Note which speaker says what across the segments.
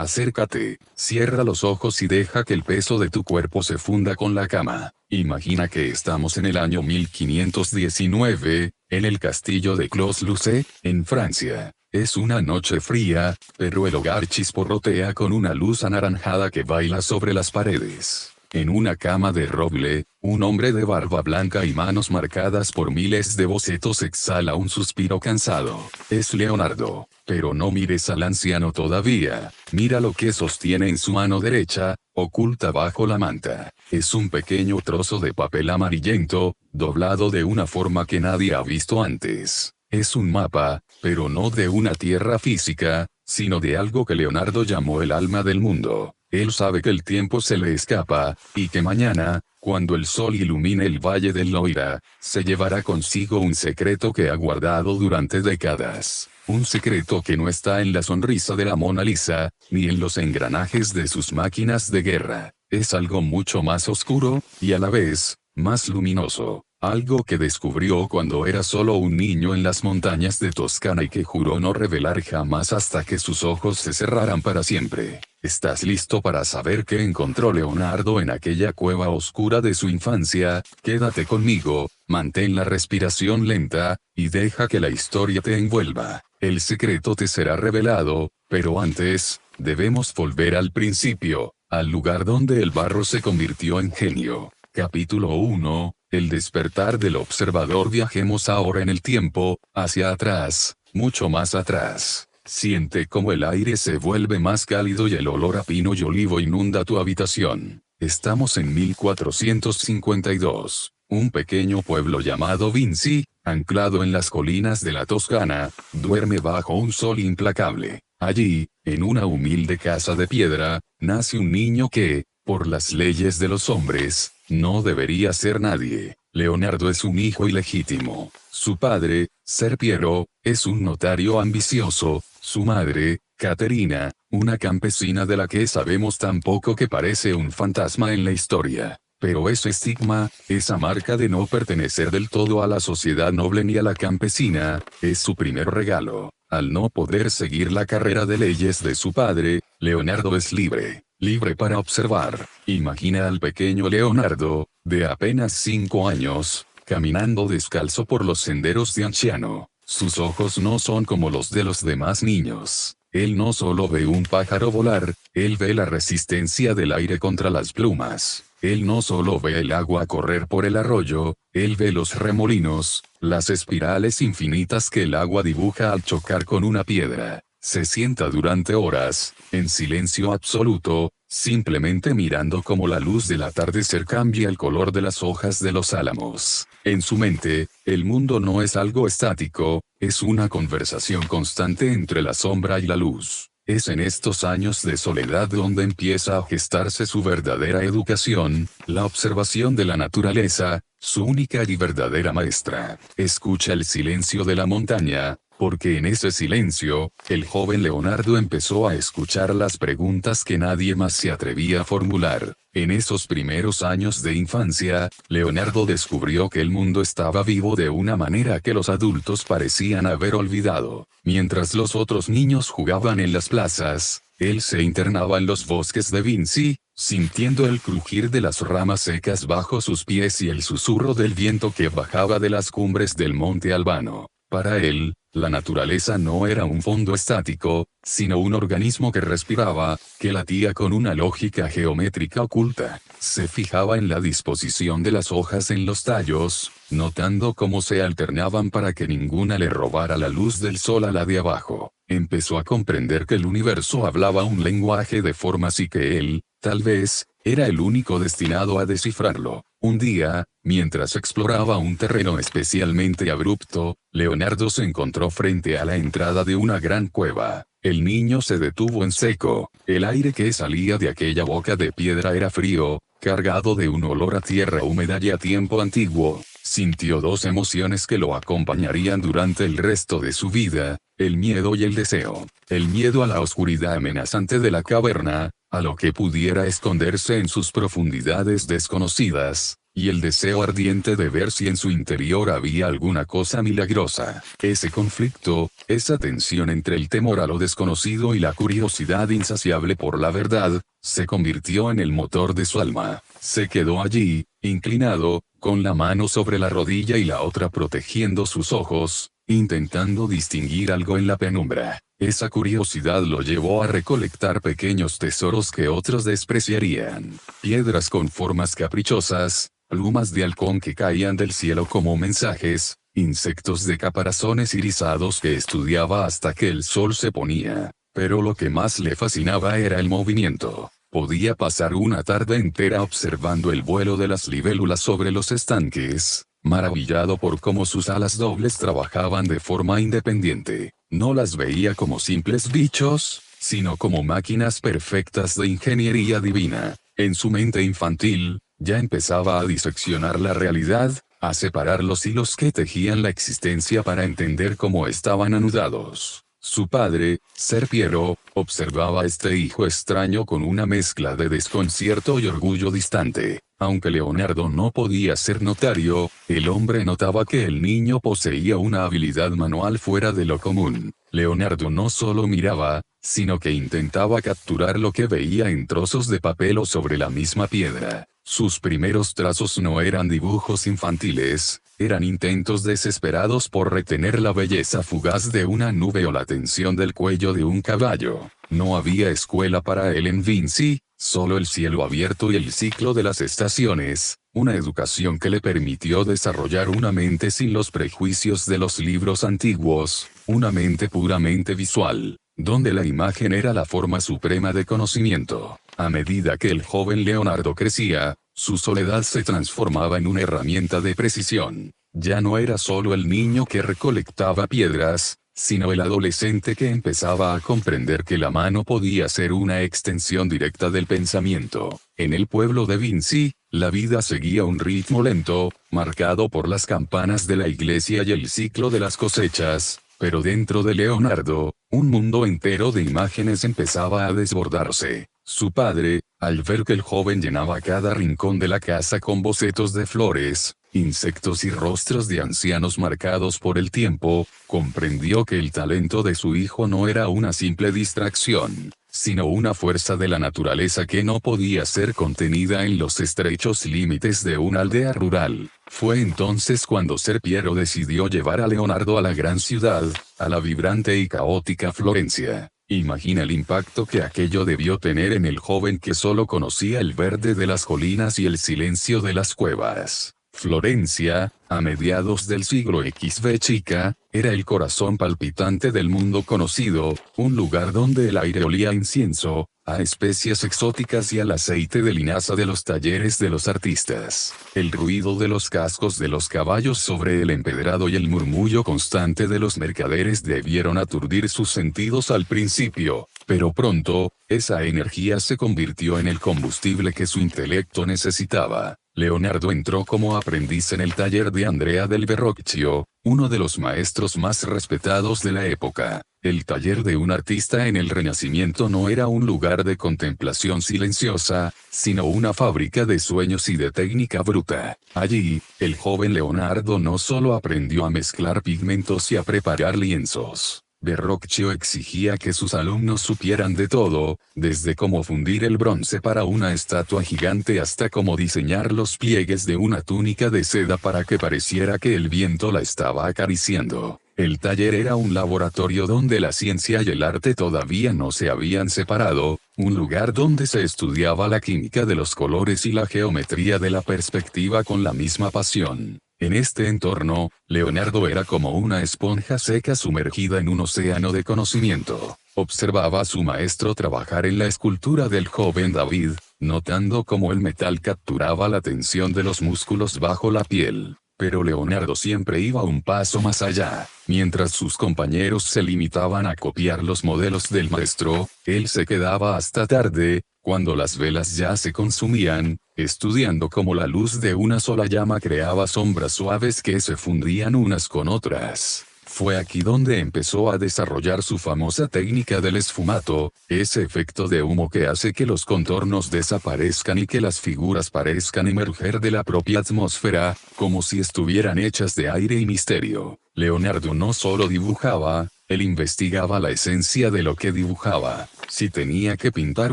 Speaker 1: Acércate, cierra los ojos y deja que el peso de tu cuerpo se funda con la cama. Imagina que estamos en el año 1519, en el castillo de Clos-Lucé, en Francia. Es una noche fría, pero el hogar chisporrotea con una luz anaranjada que baila sobre las paredes. En una cama de roble, un hombre de barba blanca y manos marcadas por miles de bocetos exhala un suspiro cansado. Es Leonardo. Pero no mires al anciano todavía. Mira lo que sostiene en su mano derecha, oculta bajo la manta. Es un pequeño trozo de papel amarillento, doblado de una forma que nadie ha visto antes. Es un mapa, pero no de una tierra física, sino de algo que Leonardo llamó el alma del mundo. Él sabe que el tiempo se le escapa, y que mañana, cuando el sol ilumine el valle del Loira, se llevará consigo un secreto que ha guardado durante décadas. Un secreto que no está en la sonrisa de la Mona Lisa, ni en los engranajes de sus máquinas de guerra. Es algo mucho más oscuro, y a la vez, más luminoso. Algo que descubrió cuando era solo un niño en las montañas de Toscana y que juró no revelar jamás hasta que sus ojos se cerraran para siempre. ¿Estás listo para saber qué encontró Leonardo en aquella cueva oscura de su infancia? Quédate conmigo, mantén la respiración lenta, y deja que la historia te envuelva. El secreto te será revelado, pero antes, debemos volver al principio, al lugar donde el barro se convirtió en genio. Capítulo 1. El despertar del observador. Viajemos ahora en el tiempo, hacia atrás, mucho más atrás. Siente cómo el aire se vuelve más cálido y el olor a pino y olivo inunda tu habitación. Estamos en 1452. Un pequeño pueblo llamado Vinci, anclado en las colinas de la Toscana, duerme bajo un sol implacable. Allí, en una humilde casa de piedra, nace un niño que, por las leyes de los hombres, no debería ser nadie. Leonardo es un hijo ilegítimo. Su padre, Ser Piero, es un notario ambicioso. Su madre, Caterina, una campesina de la que sabemos tan poco que parece un fantasma en la historia. Pero ese estigma, esa marca de no pertenecer del todo a la sociedad noble ni a la campesina, es su primer regalo. Al no poder seguir la carrera de leyes de su padre, Leonardo es libre. Libre para observar. Imagina al pequeño Leonardo, de apenas 5 años, caminando descalzo por los senderos de anciano. Sus ojos no son como los de los demás niños. Él no solo ve un pájaro volar, él ve la resistencia del aire contra las plumas. Él no solo ve el agua correr por el arroyo, él ve los remolinos, las espirales infinitas que el agua dibuja al chocar con una piedra. Se sienta durante horas, en silencio absoluto, simplemente mirando cómo la luz del atardecer cambia el color de las hojas de los álamos. En su mente, el mundo no es algo estático, es una conversación constante entre la sombra y la luz. Es en estos años de soledad donde empieza a gestarse su verdadera educación, la observación de la naturaleza, su única y verdadera maestra. Escucha el silencio de la montaña, porque en ese silencio, el joven Leonardo empezó a escuchar las preguntas que nadie más se atrevía a formular. En esos primeros años de infancia, Leonardo descubrió que el mundo estaba vivo de una manera que los adultos parecían haber olvidado. Mientras los otros niños jugaban en las plazas, él se internaba en los bosques de Vinci, sintiendo el crujir de las ramas secas bajo sus pies y el susurro del viento que bajaba de las cumbres del monte Albano. Para él, la naturaleza no era un fondo estático, sino un organismo que respiraba, que latía con una lógica geométrica oculta. Se fijaba en la disposición de las hojas en los tallos, notando cómo se alternaban para que ninguna le robara la luz del sol a la de abajo. Empezó a comprender que el universo hablaba un lenguaje de formas y que él, tal vez, era el único destinado a descifrarlo. Un día, mientras exploraba un terreno especialmente abrupto, Leonardo se encontró frente a la entrada de una gran cueva. El niño se detuvo en seco. El aire que salía de aquella boca de piedra era frío, cargado de un olor a tierra húmeda y a tiempo antiguo. Sintió dos emociones que lo acompañarían durante el resto de su vida, el miedo y el deseo. El miedo a la oscuridad amenazante de la caverna, a lo que pudiera esconderse en sus profundidades desconocidas, y el deseo ardiente de ver si en su interior había alguna cosa milagrosa. Ese conflicto, esa tensión entre el temor a lo desconocido y la curiosidad insaciable por la verdad, se convirtió en el motor de su alma. Se quedó allí, inclinado, con la mano sobre la rodilla y la otra protegiendo sus ojos, intentando distinguir algo en la penumbra. Esa curiosidad lo llevó a recolectar pequeños tesoros que otros despreciarían. Piedras con formas caprichosas, plumas de halcón que caían del cielo como mensajes, insectos de caparazones irisados que estudiaba hasta que el sol se ponía. Pero lo que más le fascinaba era el movimiento. Podía pasar una tarde entera observando el vuelo de las libélulas sobre los estanques, maravillado por cómo sus alas dobles trabajaban de forma independiente. No las veía como simples bichos, sino como máquinas perfectas de ingeniería divina. En su mente infantil, ya empezaba a diseccionar la realidad, a separar los hilos que tejían la existencia para entender cómo estaban anudados. Su padre, Ser Piero, observaba a este hijo extraño con una mezcla de desconcierto y orgullo distante. Aunque Leonardo no podía ser notario, el hombre notaba que el niño poseía una habilidad manual fuera de lo común. Leonardo no solo miraba, sino que intentaba capturar lo que veía en trozos de papel o sobre la misma piedra. Sus primeros trazos no eran dibujos infantiles, eran intentos desesperados por retener la belleza fugaz de una nube o la tensión del cuello de un caballo. No había escuela para él en Vinci, solo el cielo abierto y el ciclo de las estaciones, una educación que le permitió desarrollar una mente sin los prejuicios de los libros antiguos, una mente puramente visual, donde la imagen era la forma suprema de conocimiento. A medida que el joven Leonardo crecía, su soledad se transformaba en una herramienta de precisión. Ya no era solo el niño que recolectaba piedras, sino el adolescente que empezaba a comprender que la mano podía ser una extensión directa del pensamiento. En el pueblo de Vinci, la vida seguía un ritmo lento, marcado por las campanas de la iglesia y el ciclo de las cosechas, pero dentro de Leonardo, un mundo entero de imágenes empezaba a desbordarse. Su padre, al ver que el joven llenaba cada rincón de la casa con bocetos de flores, insectos y rostros de ancianos marcados por el tiempo, comprendió que el talento de su hijo no era una simple distracción, sino una fuerza de la naturaleza que no podía ser contenida en los estrechos límites de una aldea rural. Fue entonces cuando Ser Piero decidió llevar a Leonardo a la gran ciudad, a la vibrante y caótica Florencia. Imagina el impacto que aquello debió tener en el joven que solo conocía el verde de las colinas y el silencio de las cuevas. Florencia, a mediados del siglo XV chica, era el corazón palpitante del mundo conocido, un lugar donde el aire olía a incienso, a especias exóticas y al aceite de linaza de los talleres de los artistas. El ruido de los cascos de los caballos sobre el empedrado y el murmullo constante de los mercaderes debieron aturdir sus sentidos al principio, pero pronto, esa energía se convirtió en el combustible que su intelecto necesitaba. Leonardo entró como aprendiz en el taller de Andrea del Verrocchio, uno de los maestros más respetados de la época. El taller de un artista en el Renacimiento no era un lugar de contemplación silenciosa, sino una fábrica de sueños y de técnica bruta. Allí, el joven Leonardo no solo aprendió a mezclar pigmentos y a preparar lienzos. Verrocchio exigía que sus alumnos supieran de todo, desde cómo fundir el bronce para una estatua gigante hasta cómo diseñar los pliegues de una túnica de seda para que pareciera que el viento la estaba acariciando. El taller era un laboratorio donde la ciencia y el arte todavía no se habían separado, un lugar donde se estudiaba la química de los colores y la geometría de la perspectiva con la misma pasión. En este entorno, Leonardo era como una esponja seca sumergida en un océano de conocimiento. Observaba a su maestro trabajar en la escultura del joven David, notando cómo el metal capturaba la tensión de los músculos bajo la piel. Pero Leonardo siempre iba un paso más allá. Mientras sus compañeros se limitaban a copiar los modelos del maestro, él se quedaba hasta tarde, cuando las velas ya se consumían, estudiando cómo la luz de una sola llama creaba sombras suaves que se fundían unas con otras. Fue aquí donde empezó a desarrollar su famosa técnica del esfumato, ese efecto de humo que hace que los contornos desaparezcan y que las figuras parezcan emerger de la propia atmósfera, como si estuvieran hechas de aire y misterio. Leonardo no solo dibujaba, él investigaba la esencia de lo que dibujaba. Si tenía que pintar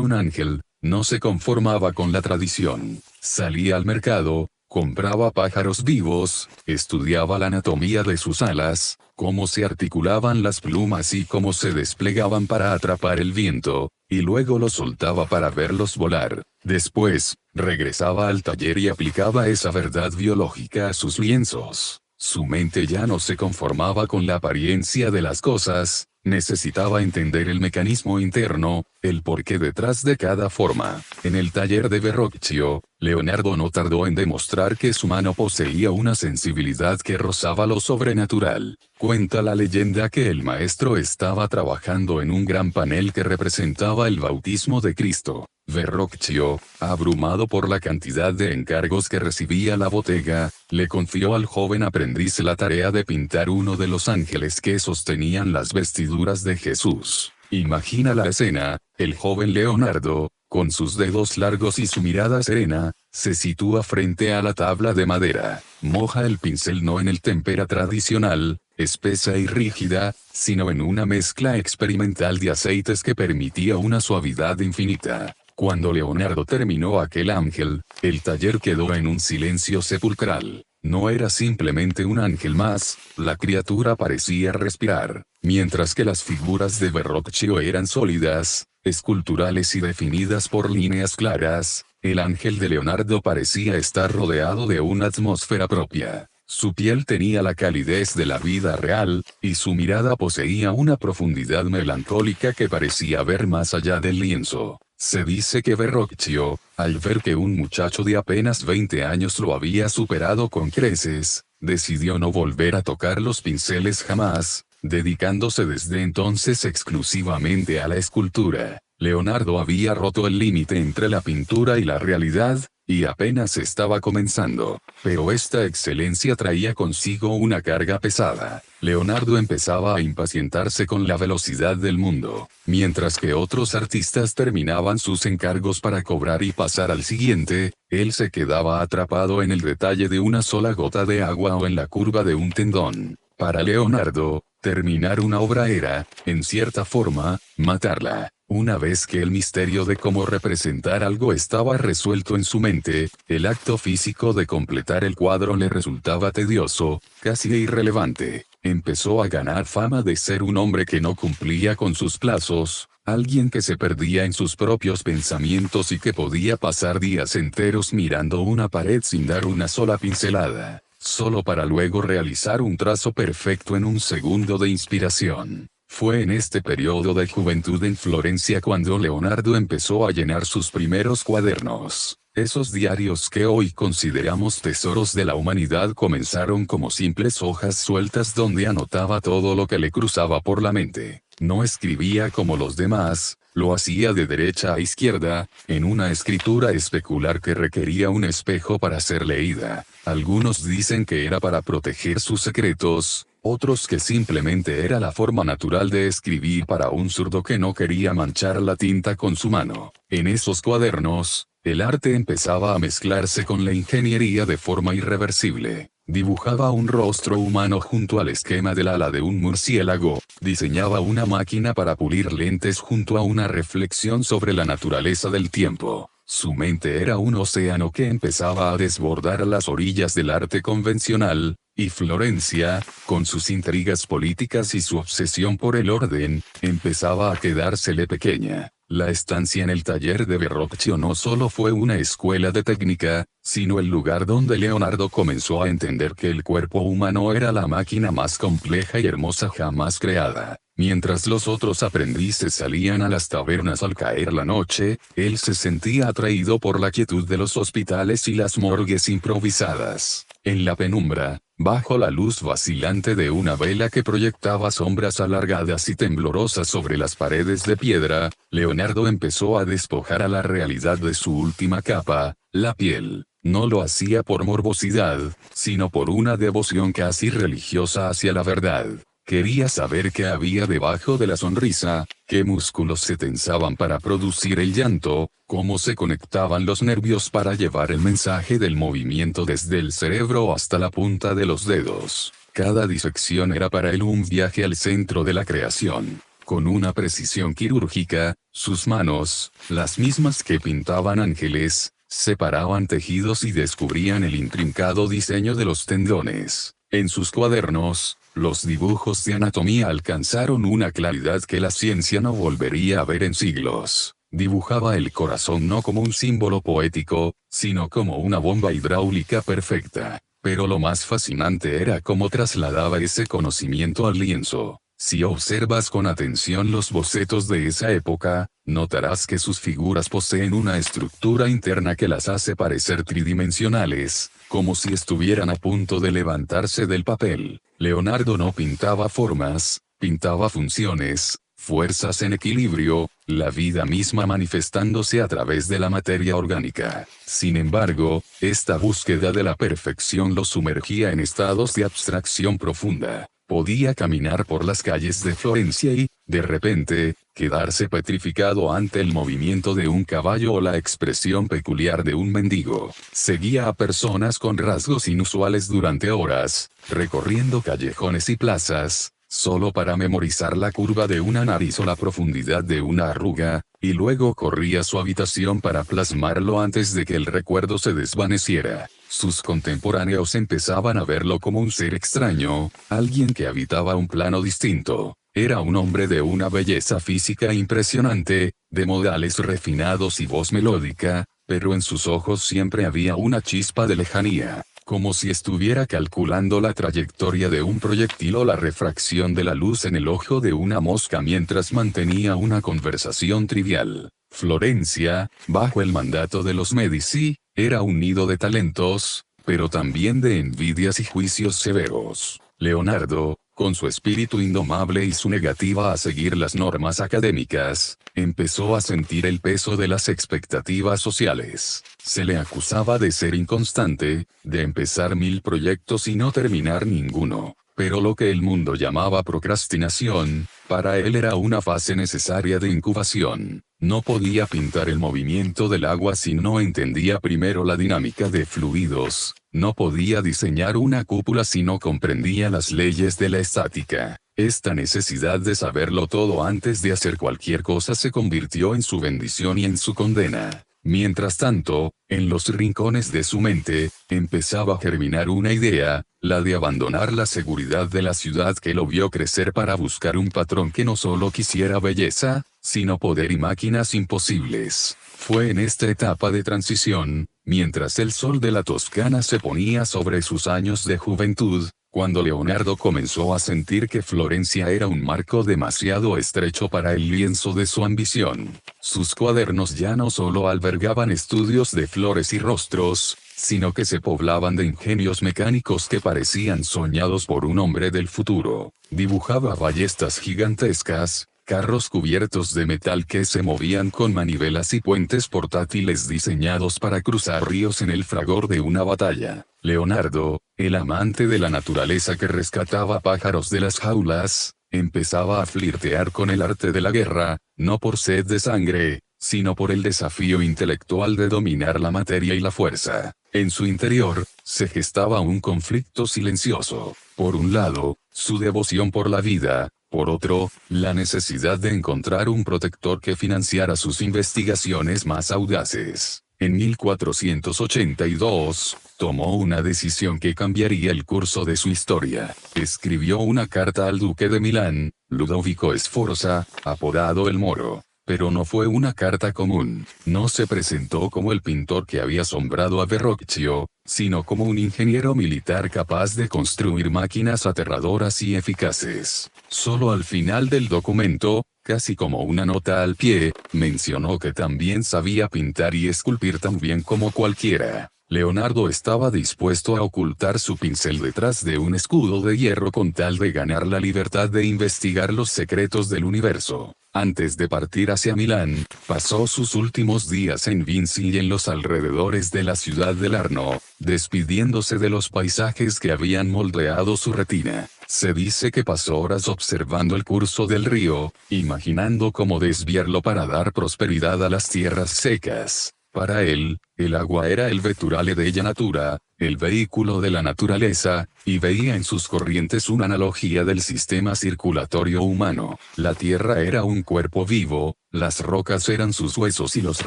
Speaker 1: un ángel, no se conformaba con la tradición. Salía al mercado, compraba pájaros vivos, estudiaba la anatomía de sus alas, cómo se articulaban las plumas y cómo se desplegaban para atrapar el viento, y luego los soltaba para verlos volar. Después, regresaba al taller y aplicaba esa verdad biológica a sus lienzos. Su mente ya no se conformaba con la apariencia de las cosas, necesitaba entender el mecanismo interno, el porqué detrás de cada forma. En el taller de Verrocchio, Leonardo no tardó en demostrar que su mano poseía una sensibilidad que rozaba lo sobrenatural. Cuenta la leyenda que el maestro estaba trabajando en un gran panel que representaba el bautismo de Cristo. Verrocchio, abrumado por la cantidad de encargos que recibía la bodega, le confió al joven aprendiz la tarea de pintar uno de los ángeles que sostenían las vestiduras de Jesús. Imagina la escena: el joven Leonardo, con sus dedos largos y su mirada serena, se sitúa frente a la tabla de madera, moja el pincel no en el témpera tradicional, espesa y rígida, sino en una mezcla experimental de aceites que permitía una suavidad infinita. Cuando Leonardo terminó aquel ángel, el taller quedó en un silencio sepulcral. No era simplemente un ángel más, la criatura parecía respirar. Mientras que las figuras de Verrocchio eran sólidas, esculturales y definidas por líneas claras, el ángel de Leonardo parecía estar rodeado de una atmósfera propia. Su piel tenía la calidez de la vida real, y su mirada poseía una profundidad melancólica que parecía ver más allá del lienzo. Se dice que Verrocchio, al ver que un muchacho de apenas 20 años lo había superado con creces, decidió no volver a tocar los pinceles jamás, dedicándose desde entonces exclusivamente a la escultura. Leonardo había roto el límite entre la pintura y la realidad, y apenas estaba comenzando. Pero esta excelencia traía consigo una carga pesada. Leonardo empezaba a impacientarse con la velocidad del mundo. Mientras que otros artistas terminaban sus encargos para cobrar y pasar al siguiente, él se quedaba atrapado en el detalle de una sola gota de agua o en la curva de un tendón. Para Leonardo, terminar una obra era, en cierta forma, matarla. Una vez que el misterio de cómo representar algo estaba resuelto en su mente, el acto físico de completar el cuadro le resultaba tedioso, casi irrelevante. Empezó a ganar fama de ser un hombre que no cumplía con sus plazos, alguien que se perdía en sus propios pensamientos y que podía pasar días enteros mirando una pared sin dar una sola pincelada, solo para luego realizar un trazo perfecto en un segundo de inspiración. Fue en este periodo de juventud en Florencia cuando Leonardo empezó a llenar sus primeros cuadernos. Esos diarios que hoy consideramos tesoros de la humanidad comenzaron como simples hojas sueltas donde anotaba todo lo que le cruzaba por la mente. No escribía como los demás, lo hacía de derecha a izquierda, en una escritura especular que requería un espejo para ser leída. Algunos dicen que era para proteger sus secretos, otros que simplemente era la forma natural de escribir para un zurdo que no quería manchar la tinta con su mano. En esos cuadernos, el arte empezaba a mezclarse con la ingeniería de forma irreversible. Dibujaba un rostro humano junto al esquema del ala de un murciélago, diseñaba una máquina para pulir lentes junto a una reflexión sobre la naturaleza del tiempo. Su mente era un océano que empezaba a desbordar las orillas del arte convencional, y Florencia, con sus intrigas políticas y su obsesión por el orden, empezaba a quedársele pequeña. La estancia en el taller de Verrocchio no solo fue una escuela de técnica, sino el lugar donde Leonardo comenzó a entender que el cuerpo humano era la máquina más compleja y hermosa jamás creada. Mientras los otros aprendices salían a las tabernas al caer la noche, él se sentía atraído por la quietud de los hospitales y las morgues improvisadas. En la penumbra, bajo la luz vacilante de una vela que proyectaba sombras alargadas y temblorosas sobre las paredes de piedra, Leonardo empezó a despojar a la realidad de su última capa, la piel. No lo hacía por morbosidad, sino por una devoción casi religiosa hacia la verdad. Quería saber qué había debajo de la sonrisa, qué músculos se tensaban para producir el llanto, cómo se conectaban los nervios para llevar el mensaje del movimiento desde el cerebro hasta la punta de los dedos. Cada disección era para él un viaje al centro de la creación. Con una precisión quirúrgica, sus manos, las mismas que pintaban ángeles, separaban tejidos y descubrían el intrincado diseño de los tendones. En sus cuadernos, los dibujos de anatomía alcanzaron una claridad que la ciencia no volvería a ver en siglos. Dibujaba el corazón no como un símbolo poético, sino como una bomba hidráulica perfecta. Pero lo más fascinante era cómo trasladaba ese conocimiento al lienzo. Si observas con atención los bocetos de esa época, notarás que sus figuras poseen una estructura interna que las hace parecer tridimensionales, como si estuvieran a punto de levantarse del papel. Leonardo no pintaba formas, pintaba funciones, fuerzas en equilibrio, la vida misma manifestándose a través de la materia orgánica. Sin embargo, esta búsqueda de la perfección lo sumergía en estados de abstracción profunda. Podía caminar por las calles de Florencia y, de repente, quedarse petrificado ante el movimiento de un caballo o la expresión peculiar de un mendigo. Seguía a personas con rasgos inusuales durante horas, recorriendo callejones y plazas, solo para memorizar la curva de una nariz o la profundidad de una arruga, y luego corría a su habitación para plasmarlo antes de que el recuerdo se desvaneciera. Sus contemporáneos empezaban a verlo como un ser extraño, alguien que habitaba un plano distinto. Era un hombre de una belleza física impresionante, de modales refinados y voz melódica, pero en sus ojos siempre había una chispa de lejanía, como si estuviera calculando la trayectoria de un proyectil o la refracción de la luz en el ojo de una mosca mientras mantenía una conversación trivial. Florencia, bajo el mandato de los Medici, era un nido de talentos, pero también de envidias y juicios severos. Leonardo, con su espíritu indomable y su negativa a seguir las normas académicas, empezó a sentir el peso de las expectativas sociales. Se le acusaba de ser inconstante, de empezar 1000 proyectos y no terminar ninguno. Pero lo que el mundo llamaba procrastinación, para él era una fase necesaria de incubación. No podía pintar el movimiento del agua si no entendía primero la dinámica de fluidos, no podía diseñar una cúpula si no comprendía las leyes de la estática. Esta necesidad de saberlo todo antes de hacer cualquier cosa se convirtió en su bendición y en su condena. Mientras tanto, en los rincones de su mente, empezaba a germinar una idea, la de abandonar la seguridad de la ciudad que lo vio crecer para buscar un patrón que no solo quisiera belleza, sino poder y máquinas imposibles. Fue en esta etapa de transición, mientras el sol de la Toscana se ponía sobre sus años de juventud, cuando Leonardo comenzó a sentir que Florencia era un marco demasiado estrecho para el lienzo de su ambición. Sus cuadernos ya no solo albergaban estudios de flores y rostros, sino que se poblaban de ingenios mecánicos que parecían soñados por un hombre del futuro. Dibujaba ballestas gigantescas, carros cubiertos de metal que se movían con manivelas y puentes portátiles diseñados para cruzar ríos en el fragor de una batalla. Leonardo, el amante de la naturaleza que rescataba pájaros de las jaulas, empezaba a flirtear con el arte de la guerra, no por sed de sangre, sino por el desafío intelectual de dominar la materia y la fuerza. En su interior, se gestaba un conflicto silencioso. Por un lado, su devoción por la vida, por otro, la necesidad de encontrar un protector que financiara sus investigaciones más audaces. En 1482, tomó una decisión que cambiaría el curso de su historia. Escribió una carta al duque de Milán, Ludovico Sforza, apodado el Moro. Pero no fue una carta común. No se presentó como el pintor que había asombrado a Verrocchio, sino como un ingeniero militar capaz de construir máquinas aterradoras y eficaces. Solo al final del documento, casi como una nota al pie, mencionó que también sabía pintar y esculpir tan bien como cualquiera. Leonardo estaba dispuesto a ocultar su pincel detrás de un escudo de hierro con tal de ganar la libertad de investigar los secretos del universo. Antes de partir hacia Milán, pasó sus últimos días en Vinci y en los alrededores de la ciudad del Arno, despidiéndose de los paisajes que habían moldeado su retina. Se dice que pasó horas observando el curso del río, imaginando cómo desviarlo para dar prosperidad a las tierras secas. Para él, el agua era el veturale della natura, el vehículo de la naturaleza, y veía en sus corrientes una analogía del sistema circulatorio humano. La tierra era un cuerpo vivo, las rocas eran sus huesos y los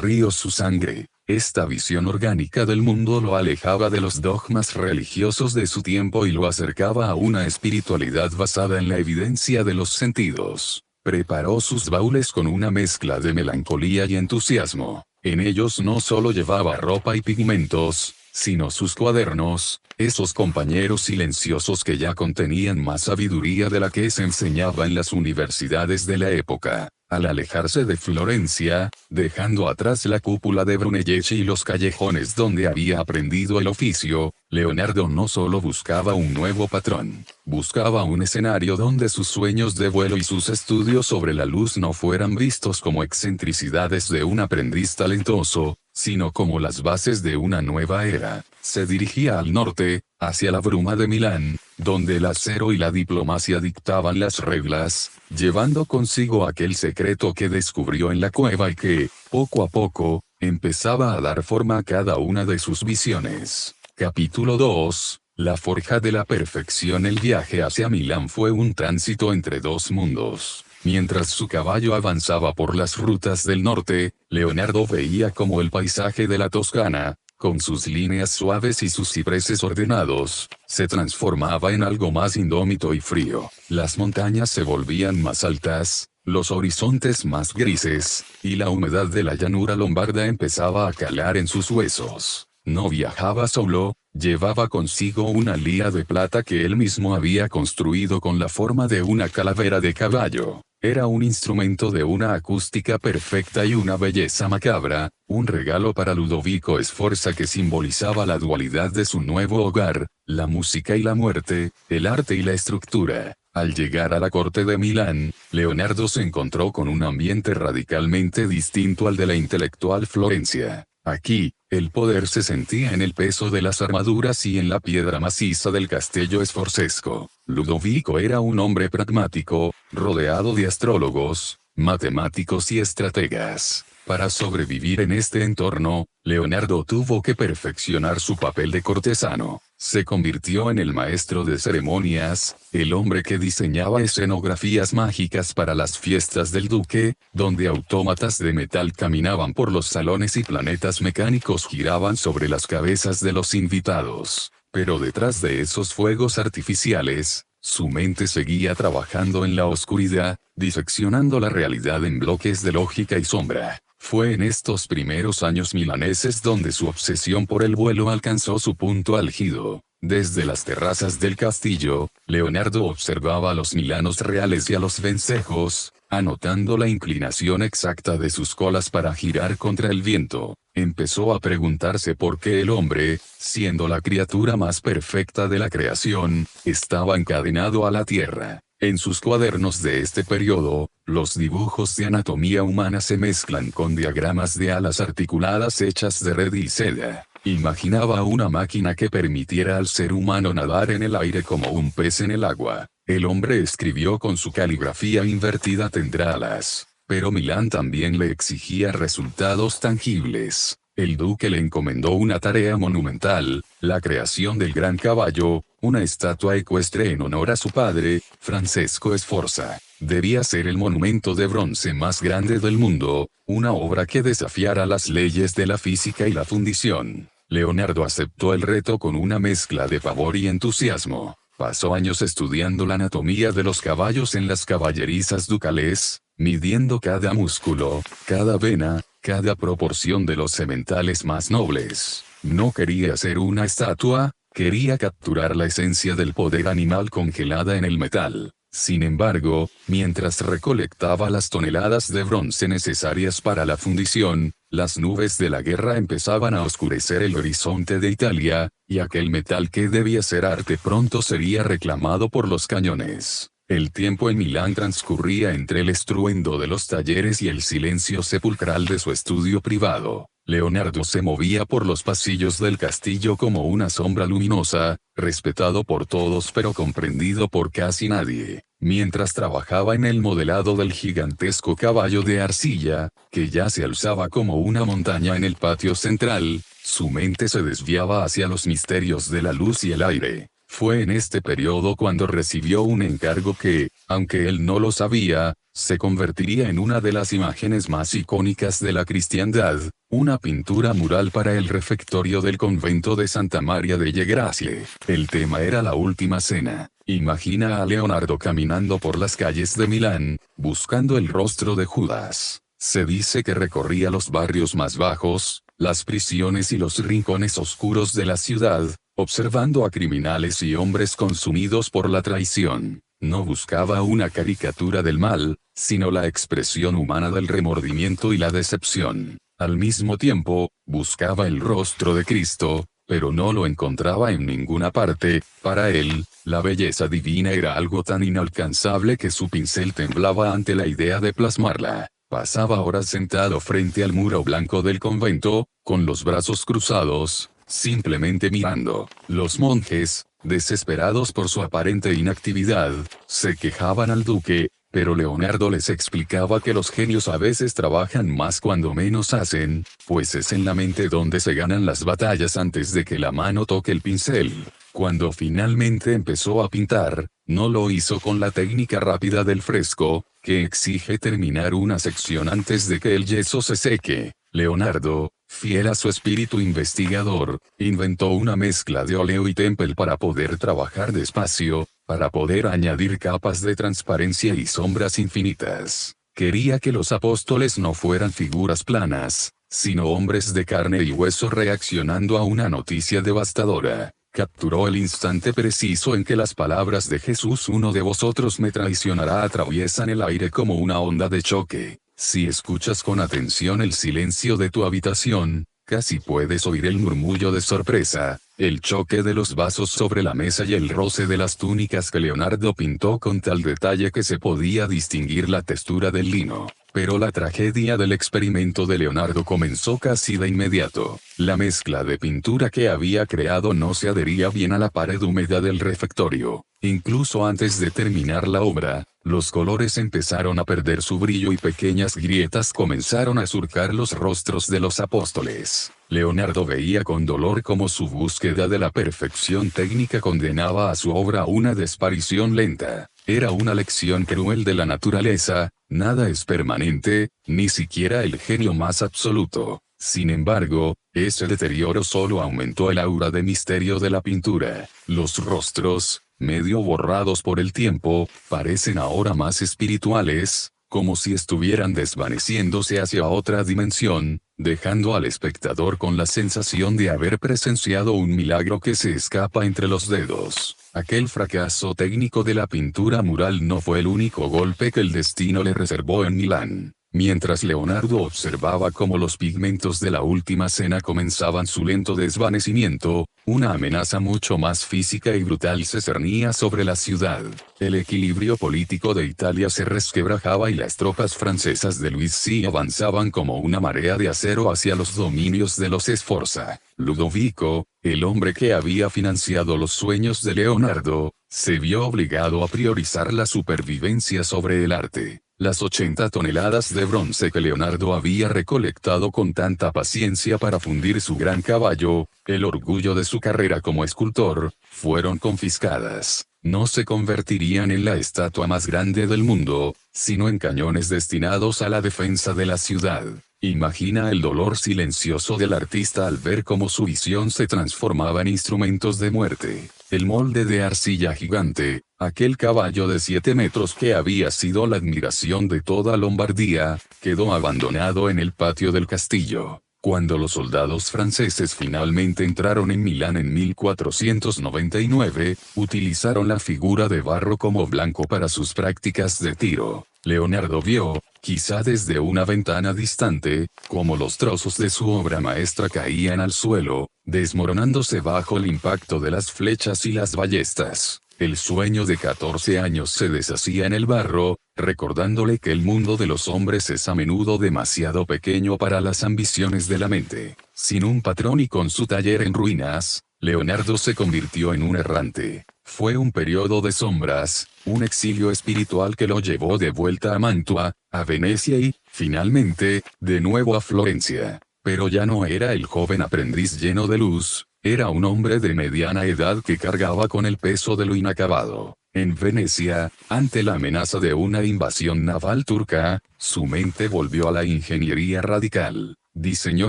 Speaker 1: ríos su sangre. Esta visión orgánica del mundo lo alejaba de los dogmas religiosos de su tiempo y lo acercaba a una espiritualidad basada en la evidencia de los sentidos. Preparó sus baúles con una mezcla de melancolía y entusiasmo. En ellos no solo llevaba ropa y pigmentos, sino sus cuadernos, esos compañeros silenciosos que ya contenían más sabiduría de la que se enseñaba en las universidades de la época. Al alejarse de Florencia, dejando atrás la cúpula de Brunelleschi y los callejones donde había aprendido el oficio, Leonardo no solo buscaba un nuevo patrón, buscaba un escenario donde sus sueños de vuelo y sus estudios sobre la luz no fueran vistos como excentricidades de un aprendiz talentoso, sino como las bases de una nueva era. Se dirigía al norte, hacia la bruma de Milán, donde el acero y la diplomacia dictaban las reglas, llevando consigo aquel secreto que descubrió en la cueva y que, poco a poco, empezaba a dar forma a cada una de sus visiones. Capítulo 2. La forja de la perfección. El viaje hacia Milán fue un tránsito entre dos mundos. Mientras su caballo avanzaba por las rutas del norte, Leonardo veía como el paisaje de la Toscana, con sus líneas suaves y sus cipreses ordenados, se transformaba en algo más indómito y frío. Las montañas se volvían más altas, los horizontes más grises, y la humedad de la llanura lombarda empezaba a calar en sus huesos. No viajaba solo, llevaba consigo una lira de plata que él mismo había construido con la forma de una calavera de caballo. Era un instrumento de una acústica perfecta y una belleza macabra, un regalo para Ludovico Sforza que simbolizaba la dualidad de su nuevo hogar, la música y la muerte, el arte y la estructura. Al llegar a la corte de Milán, Leonardo se encontró con un ambiente radicalmente distinto al de la intelectual Florencia. Aquí, el poder se sentía en el peso de las armaduras y en la piedra maciza del castillo esforzesco. Ludovico era un hombre pragmático, rodeado de astrólogos, matemáticos y estrategas. Para sobrevivir en este entorno, Leonardo tuvo que perfeccionar su papel de cortesano. Se convirtió en el maestro de ceremonias, el hombre que diseñaba escenografías mágicas para las fiestas del duque, donde autómatas de metal caminaban por los salones y planetas mecánicos giraban sobre las cabezas de los invitados. Pero detrás de esos fuegos artificiales, su mente seguía trabajando en la oscuridad, diseccionando la realidad en bloques de lógica y sombra. Fue en estos primeros años milaneses donde su obsesión por el vuelo alcanzó su punto álgido. Desde las terrazas del castillo, Leonardo observaba a los milanos reales y a los vencejos, anotando la inclinación exacta de sus colas para girar contra el viento. Empezó a preguntarse por qué el hombre, siendo la criatura más perfecta de la creación, estaba encadenado a la tierra. En sus cuadernos de este periodo, los dibujos de anatomía humana se mezclan con diagramas de alas articuladas hechas de red y seda. Imaginaba una máquina que permitiera al ser humano nadar en el aire como un pez en el agua. El hombre escribió con su caligrafía invertida: tendrá alas. Pero Milán también le exigía resultados tangibles. El duque le encomendó una tarea monumental, la creación del gran caballo, una estatua ecuestre en honor a su padre, Francesco Sforza. Debía ser el monumento de bronce más grande del mundo, una obra que desafiara las leyes de la física y la fundición. Leonardo aceptó el reto con una mezcla de pavor y entusiasmo. Pasó años estudiando la anatomía de los caballos en las caballerizas ducales, midiendo cada músculo, cada vena, cada proporción de los sementales más nobles. No quería hacer una estatua, quería capturar la esencia del poder animal congelada en el metal. Sin embargo, mientras recolectaba las toneladas de bronce necesarias para la fundición, las nubes de la guerra empezaban a oscurecer el horizonte de Italia, y aquel metal que debía ser arte pronto sería reclamado por los cañones. El tiempo en Milán transcurría entre el estruendo de los talleres y el silencio sepulcral de su estudio privado. Leonardo se movía por los pasillos del castillo como una sombra luminosa, respetado por todos pero comprendido por casi nadie. Mientras trabajaba en el modelado del gigantesco caballo de arcilla, que ya se alzaba como una montaña en el patio central, su mente se desviaba hacia los misterios de la luz y el aire. Fue en este periodo cuando recibió un encargo que, aunque él no lo sabía, se convertiría en una de las imágenes más icónicas de la cristiandad, una pintura mural para el refectorio del convento de Santa María delle Grazie. El tema era la última cena. Imagina a Leonardo caminando por las calles de Milán, buscando el rostro de Judas. Se dice que recorría los barrios más bajos, las prisiones y los rincones oscuros de la ciudad, observando a criminales y hombres consumidos por la traición. No buscaba una caricatura del mal, sino la expresión humana del remordimiento y la decepción. Al mismo tiempo, buscaba el rostro de Cristo, pero no lo encontraba en ninguna parte. Para él, la belleza divina era algo tan inalcanzable que su pincel temblaba ante la idea de plasmarla. Pasaba horas sentado frente al muro blanco del convento, con los brazos cruzados, simplemente mirando. Los monjes, desesperados por su aparente inactividad, se quejaban al duque, pero Leonardo les explicaba que los genios a veces trabajan más cuando menos hacen, pues es en la mente donde se ganan las batallas antes de que la mano toque el pincel. Cuando finalmente empezó a pintar, no lo hizo con la técnica rápida del fresco, que exige terminar una sección antes de que el yeso se seque. Leonardo, fiel a su espíritu investigador, inventó una mezcla de óleo y témpera para poder trabajar despacio, para poder añadir capas de transparencia y sombras infinitas. Quería que los apóstoles no fueran figuras planas, sino hombres de carne y hueso reaccionando a una noticia devastadora. Capturó el instante preciso en que las palabras de Jesús: uno de vosotros me traicionará, atraviesan el aire como una onda de choque. Si escuchas con atención el silencio de tu habitación, casi puedes oír el murmullo de sorpresa, el choque de los vasos sobre la mesa y el roce de las túnicas que Leonardo pintó con tal detalle que se podía distinguir la textura del lino. Pero la tragedia del experimento de Leonardo comenzó casi de inmediato. La mezcla de pintura que había creado no se adhería bien a la pared húmeda del refectorio. Incluso antes de terminar la obra, los colores empezaron a perder su brillo y pequeñas grietas comenzaron a surcar los rostros de los apóstoles. Leonardo veía con dolor cómo su búsqueda de la perfección técnica condenaba a su obra a una desaparición lenta. Era una lección cruel de la naturaleza: nada es permanente, ni siquiera el genio más absoluto. Sin embargo, ese deterioro solo aumentó el aura de misterio de la pintura. Los rostros, medio borrados por el tiempo, parecen ahora más espirituales, como si estuvieran desvaneciéndose hacia otra dimensión, dejando al espectador con la sensación de haber presenciado un milagro que se escapa entre los dedos. Aquel fracaso técnico de la pintura mural no fue el único golpe que el destino le reservó en Milán. Mientras Leonardo observaba cómo los pigmentos de la última cena comenzaban su lento desvanecimiento, una amenaza mucho más física y brutal se cernía sobre la ciudad. El equilibrio político de Italia se resquebrajaba y las tropas francesas de Luis XVI avanzaban como una marea de acero hacia los dominios de los Sforza. Ludovico, el hombre que había financiado los sueños de Leonardo, se vio obligado a priorizar la supervivencia sobre el arte. Las 80 toneladas de bronce que Leonardo había recolectado con tanta paciencia para fundir su gran caballo, el orgullo de su carrera como escultor, fueron confiscadas. No se convertirían en la estatua más grande del mundo, sino en cañones destinados a la defensa de la ciudad. Imagina el dolor silencioso del artista al ver cómo su visión se transformaba en instrumentos de muerte. El molde de arcilla gigante, aquel caballo de 7 metros que había sido la admiración de toda Lombardía, quedó abandonado en el patio del castillo. Cuando los soldados franceses finalmente entraron en Milán en 1499, utilizaron la figura de barro como blanco para sus prácticas de tiro. Leonardo vio, quizá desde una ventana distante, cómo los trozos de su obra maestra caían al suelo, desmoronándose bajo el impacto de las flechas y las ballestas. El sueño de 14 años se deshacía en el barro, recordándole que el mundo de los hombres es a menudo demasiado pequeño para las ambiciones de la mente. Sin un patrón y con su taller en ruinas, Leonardo se convirtió en un errante. Fue un periodo de sombras, un exilio espiritual que lo llevó de vuelta a Mantua, a Venecia y, finalmente, de nuevo a Florencia. Pero ya no era el joven aprendiz lleno de luz, era un hombre de mediana edad que cargaba con el peso de lo inacabado. En Venecia, ante la amenaza de una invasión naval turca, su mente volvió a la ingeniería radical. Diseñó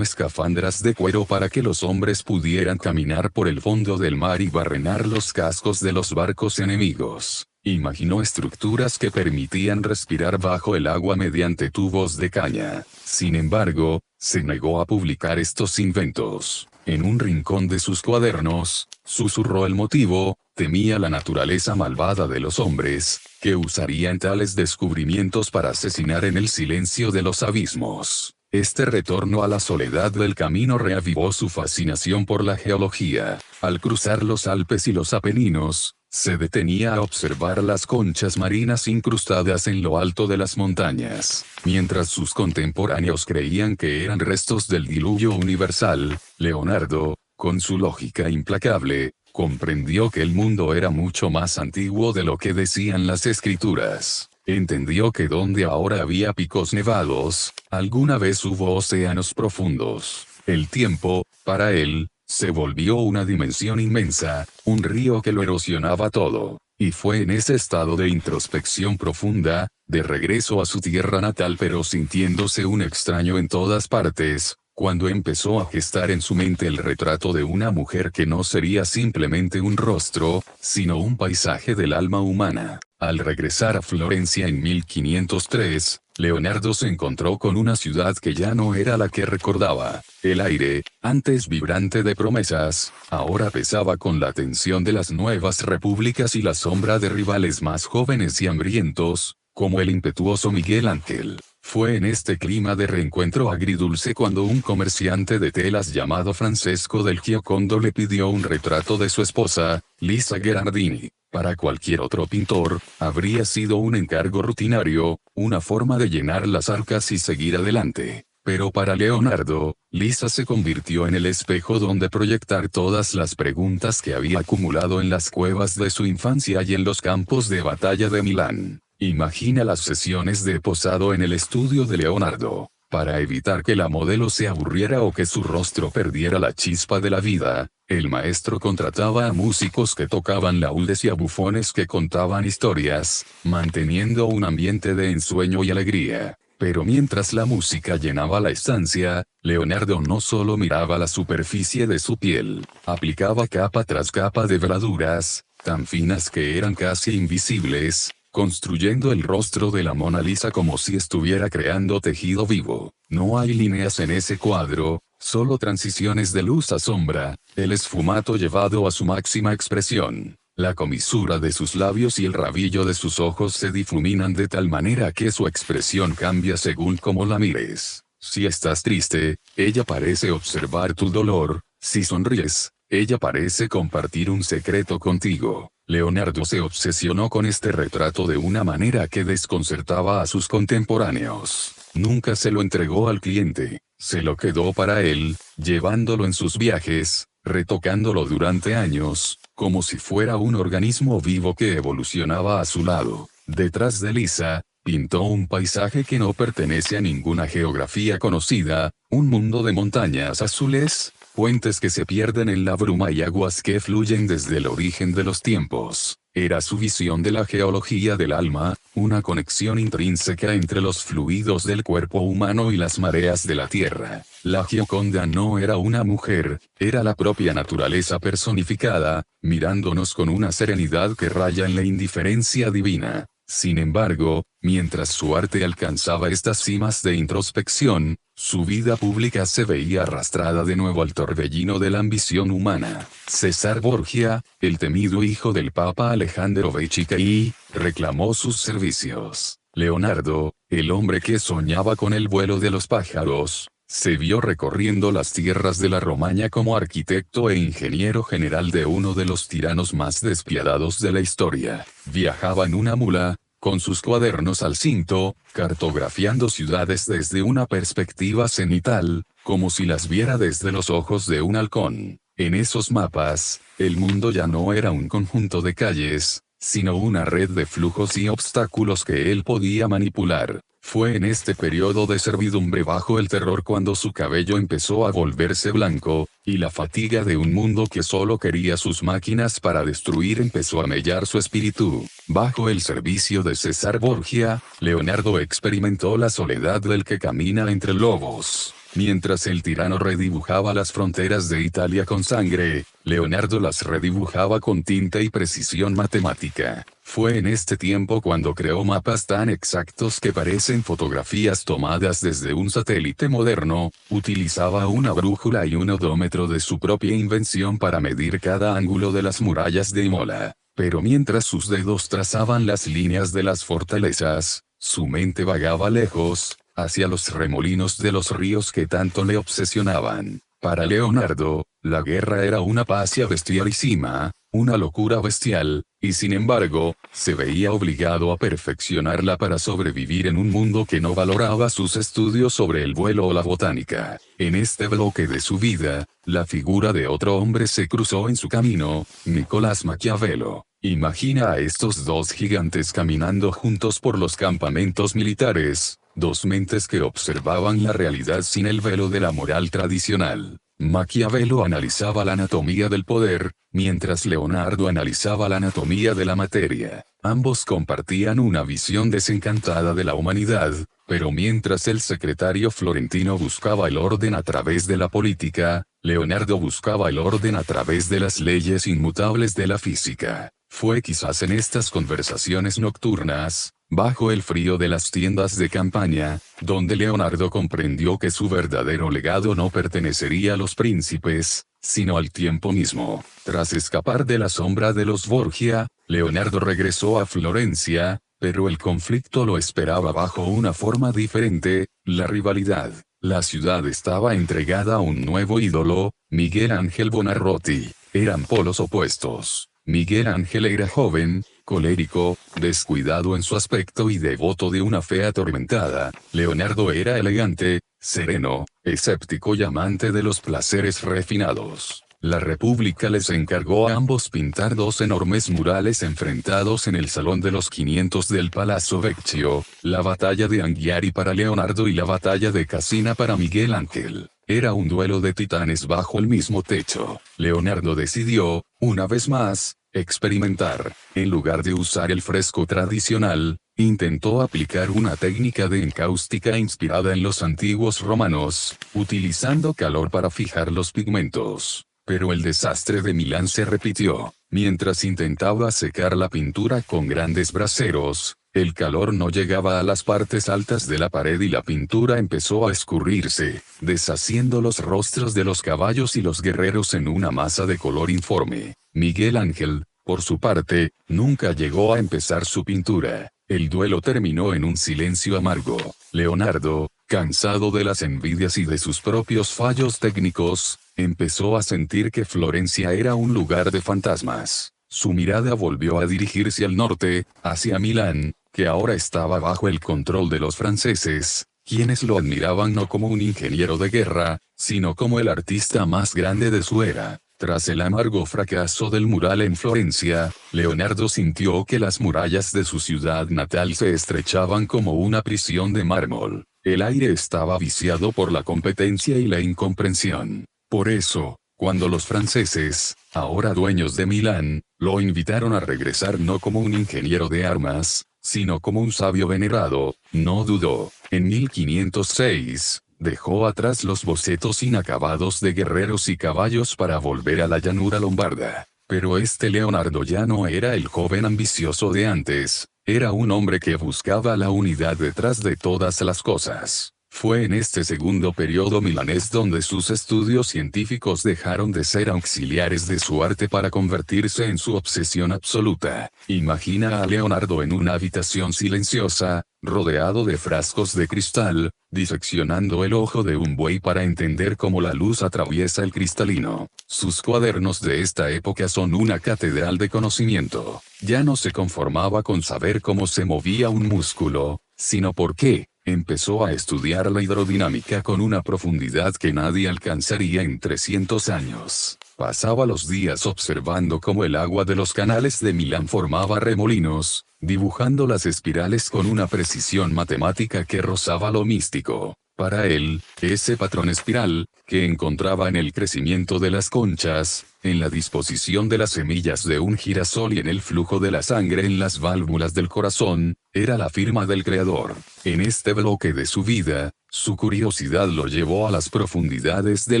Speaker 1: escafandras de cuero para que los hombres pudieran caminar por el fondo del mar y barrenar los cascos de los barcos enemigos. Imaginó estructuras que permitían respirar bajo el agua mediante tubos de caña. Sin embargo, se negó a publicar estos inventos. En un rincón de sus cuadernos, susurró el motivo: temía la naturaleza malvada de los hombres, que usarían tales descubrimientos para asesinar en el silencio de los abismos. Este retorno a la soledad del camino reavivó su fascinación por la geología. Al cruzar los Alpes y los Apeninos, se detenía a observar las conchas marinas incrustadas en lo alto de las montañas. Mientras sus contemporáneos creían que eran restos del diluvio universal, Leonardo, con su lógica implacable, comprendió que el mundo era mucho más antiguo de lo que decían las escrituras. Entendió que donde ahora había picos nevados, alguna vez hubo océanos profundos. El tiempo, para él, se volvió una dimensión inmensa, un río que lo erosionaba todo. Y fue en ese estado de introspección profunda, de regreso a su tierra natal pero sintiéndose un extraño en todas partes, cuando empezó a gestar en su mente el retrato de una mujer que no sería simplemente un rostro, sino un paisaje del alma humana. Al regresar a Florencia en 1503, Leonardo se encontró con una ciudad que ya no era la que recordaba. El aire, antes vibrante de promesas, ahora pesaba con la tensión de las nuevas repúblicas y la sombra de rivales más jóvenes y hambrientos, como el impetuoso Miguel Ángel. Fue en este clima de reencuentro agridulce cuando un comerciante de telas llamado Francesco del Giocondo le pidió un retrato de su esposa, Lisa Gherardini. Para cualquier otro pintor, habría sido un encargo rutinario, una forma de llenar las arcas y seguir adelante. Pero para Leonardo, Lisa se convirtió en el espejo donde proyectar todas las preguntas que había acumulado en las cuevas de su infancia y en los campos de batalla de Milán. Imagina las sesiones de posado en el estudio de Leonardo. Para evitar que la modelo se aburriera o que su rostro perdiera la chispa de la vida, el maestro contrataba a músicos que tocaban laúdes y a bufones que contaban historias, manteniendo un ambiente de ensueño y alegría. Pero mientras la música llenaba la estancia, Leonardo no solo miraba la superficie de su piel, aplicaba capa tras capa de veladuras, tan finas que eran casi invisibles, construyendo el rostro de la Mona Lisa como si estuviera creando tejido vivo. No hay líneas en ese cuadro, solo transiciones de luz a sombra, el esfumato llevado a su máxima expresión. La comisura de sus labios y el rabillo de sus ojos se difuminan de tal manera que su expresión cambia según cómo la mires. Si estás triste, ella parece observar tu dolor; si sonríes, ella parece compartir un secreto contigo. Leonardo se obsesionó con este retrato de una manera que desconcertaba a sus contemporáneos. Nunca se lo entregó al cliente, se lo quedó para él, llevándolo en sus viajes, retocándolo durante años, como si fuera un organismo vivo que evolucionaba a su lado. Detrás de Lisa, pintó un paisaje que no pertenece a ninguna geografía conocida, un mundo de montañas azules, puentes que se pierden en la bruma y aguas que fluyen desde el origen de los tiempos. Era su visión de la geología del alma, una conexión intrínseca entre los fluidos del cuerpo humano y las mareas de la tierra. La Gioconda no era una mujer, era la propia naturaleza personificada, mirándonos con una serenidad que raya en la indiferencia divina. Sin embargo, mientras su arte alcanzaba estas cimas de introspección, su vida pública se veía arrastrada de nuevo al torbellino de la ambición humana. César Borgia, el temido hijo del Papa Alejandro Beccarii, reclamó sus servicios. Leonardo, el hombre que soñaba con el vuelo de los pájaros, se vio recorriendo las tierras de la Romaña como arquitecto e ingeniero general de uno de los tiranos más despiadados de la historia. Viajaba en una mula, con sus cuadernos al cinto, cartografiando ciudades desde una perspectiva cenital, como si las viera desde los ojos de un halcón. En esos mapas, el mundo ya no era un conjunto de calles, sino una red de flujos y obstáculos que él podía manipular. Fue en este periodo de servidumbre bajo el terror cuando su cabello empezó a volverse blanco, y la fatiga de un mundo que solo quería sus máquinas para destruir empezó a mellar su espíritu. Bajo el servicio de César Borgia, Leonardo experimentó la soledad del que camina entre lobos. Mientras el tirano redibujaba las fronteras de Italia con sangre, Leonardo las redibujaba con tinta y precisión matemática. Fue en este tiempo cuando creó mapas tan exactos que parecen fotografías tomadas desde un satélite moderno, utilizaba una brújula y un odómetro de su propia invención para medir cada ángulo de las murallas de Imola. Pero mientras sus dedos trazaban las líneas de las fortalezas, su mente vagaba lejos, hacia los remolinos de los ríos que tanto le obsesionaban. Para Leonardo, la guerra era una passia bestialísima, una locura bestial, y sin embargo, se veía obligado a perfeccionarla para sobrevivir en un mundo que no valoraba sus estudios sobre el vuelo o la botánica. En este bloque de su vida, la figura de otro hombre se cruzó en su camino, Nicolás Maquiavelo. Imagina a estos dos gigantes caminando juntos por los campamentos militares, dos mentes que observaban la realidad sin el velo de la moral tradicional. Maquiavelo analizaba la anatomía del poder, mientras Leonardo analizaba la anatomía de la materia. Ambos compartían una visión desencantada de la humanidad, pero mientras el secretario florentino buscaba el orden a través de la política, Leonardo buscaba el orden a través de las leyes inmutables de la física. Fue quizás en estas conversaciones nocturnas, bajo el frío de las tiendas de campaña, donde Leonardo comprendió que su verdadero legado no pertenecería a los príncipes, sino al tiempo mismo. Tras escapar de la sombra de los Borgia, Leonardo regresó a Florencia, pero el conflicto lo esperaba bajo una forma diferente, la rivalidad. La ciudad estaba entregada a un nuevo ídolo, Miguel Ángel Buonarroti. Eran polos opuestos. Miguel Ángel era joven, colérico, descuidado en su aspecto y devoto de una fe atormentada. Leonardo era elegante, sereno, escéptico y amante de los placeres refinados. La República les encargó a ambos pintar dos enormes murales enfrentados en el Salón de los 500 del Palazzo Vecchio, la batalla de Anghiari para Leonardo y la batalla de Cassina para Miguel Ángel. Era un duelo de titanes bajo el mismo techo. Leonardo decidió, una vez más, experimentar. En lugar de usar el fresco tradicional, intentó aplicar una técnica de encáustica inspirada en los antiguos romanos, utilizando calor para fijar los pigmentos. Pero el desastre de Milán se repitió. Mientras intentaba secar la pintura con grandes braseros, el calor no llegaba a las partes altas de la pared y la pintura empezó a escurrirse, deshaciendo los rostros de los caballos y los guerreros en una masa de color informe. Miguel Ángel, por su parte, nunca llegó a empezar su pintura. El duelo terminó en un silencio amargo. Leonardo, cansado de las envidias y de sus propios fallos técnicos, empezó a sentir que Florencia era un lugar de fantasmas. Su mirada volvió a dirigirse al norte, hacia Milán, que ahora estaba bajo el control de los franceses, quienes lo admiraban no como un ingeniero de guerra, sino como el artista más grande de su era. Tras el amargo fracaso del mural en Florencia, Leonardo sintió que las murallas de su ciudad natal se estrechaban como una prisión de mármol. El aire estaba viciado por la competencia y la incomprensión. Por eso, cuando los franceses, ahora dueños de Milán, lo invitaron a regresar no como un ingeniero de armas, sino como un sabio venerado, no dudó. En 1506, dejó atrás los bocetos inacabados de guerreros y caballos para volver a la llanura lombarda. Pero este Leonardo ya no era el joven ambicioso de antes, era un hombre que buscaba la unidad detrás de todas las cosas. Fue en este segundo periodo milanés donde sus estudios científicos dejaron de ser auxiliares de su arte para convertirse en su obsesión absoluta. Imagina a Leonardo en una habitación silenciosa, rodeado de frascos de cristal, diseccionando el ojo de un buey para entender cómo la luz atraviesa el cristalino. Sus cuadernos de esta época son una catedral de conocimiento. Ya no se conformaba con saber cómo se movía un músculo, sino por qué. Empezó a estudiar la hidrodinámica con una profundidad que nadie alcanzaría en 300 años. Pasaba los días observando cómo el agua de los canales de Milán formaba remolinos, dibujando las espirales con una precisión matemática que rozaba lo místico. Para él, ese patrón espiral, que encontraba en el crecimiento de las conchas, en la disposición de las semillas de un girasol y en el flujo de la sangre en las válvulas del corazón, era la firma del Creador. En este bloque de su vida, su curiosidad lo llevó a las profundidades de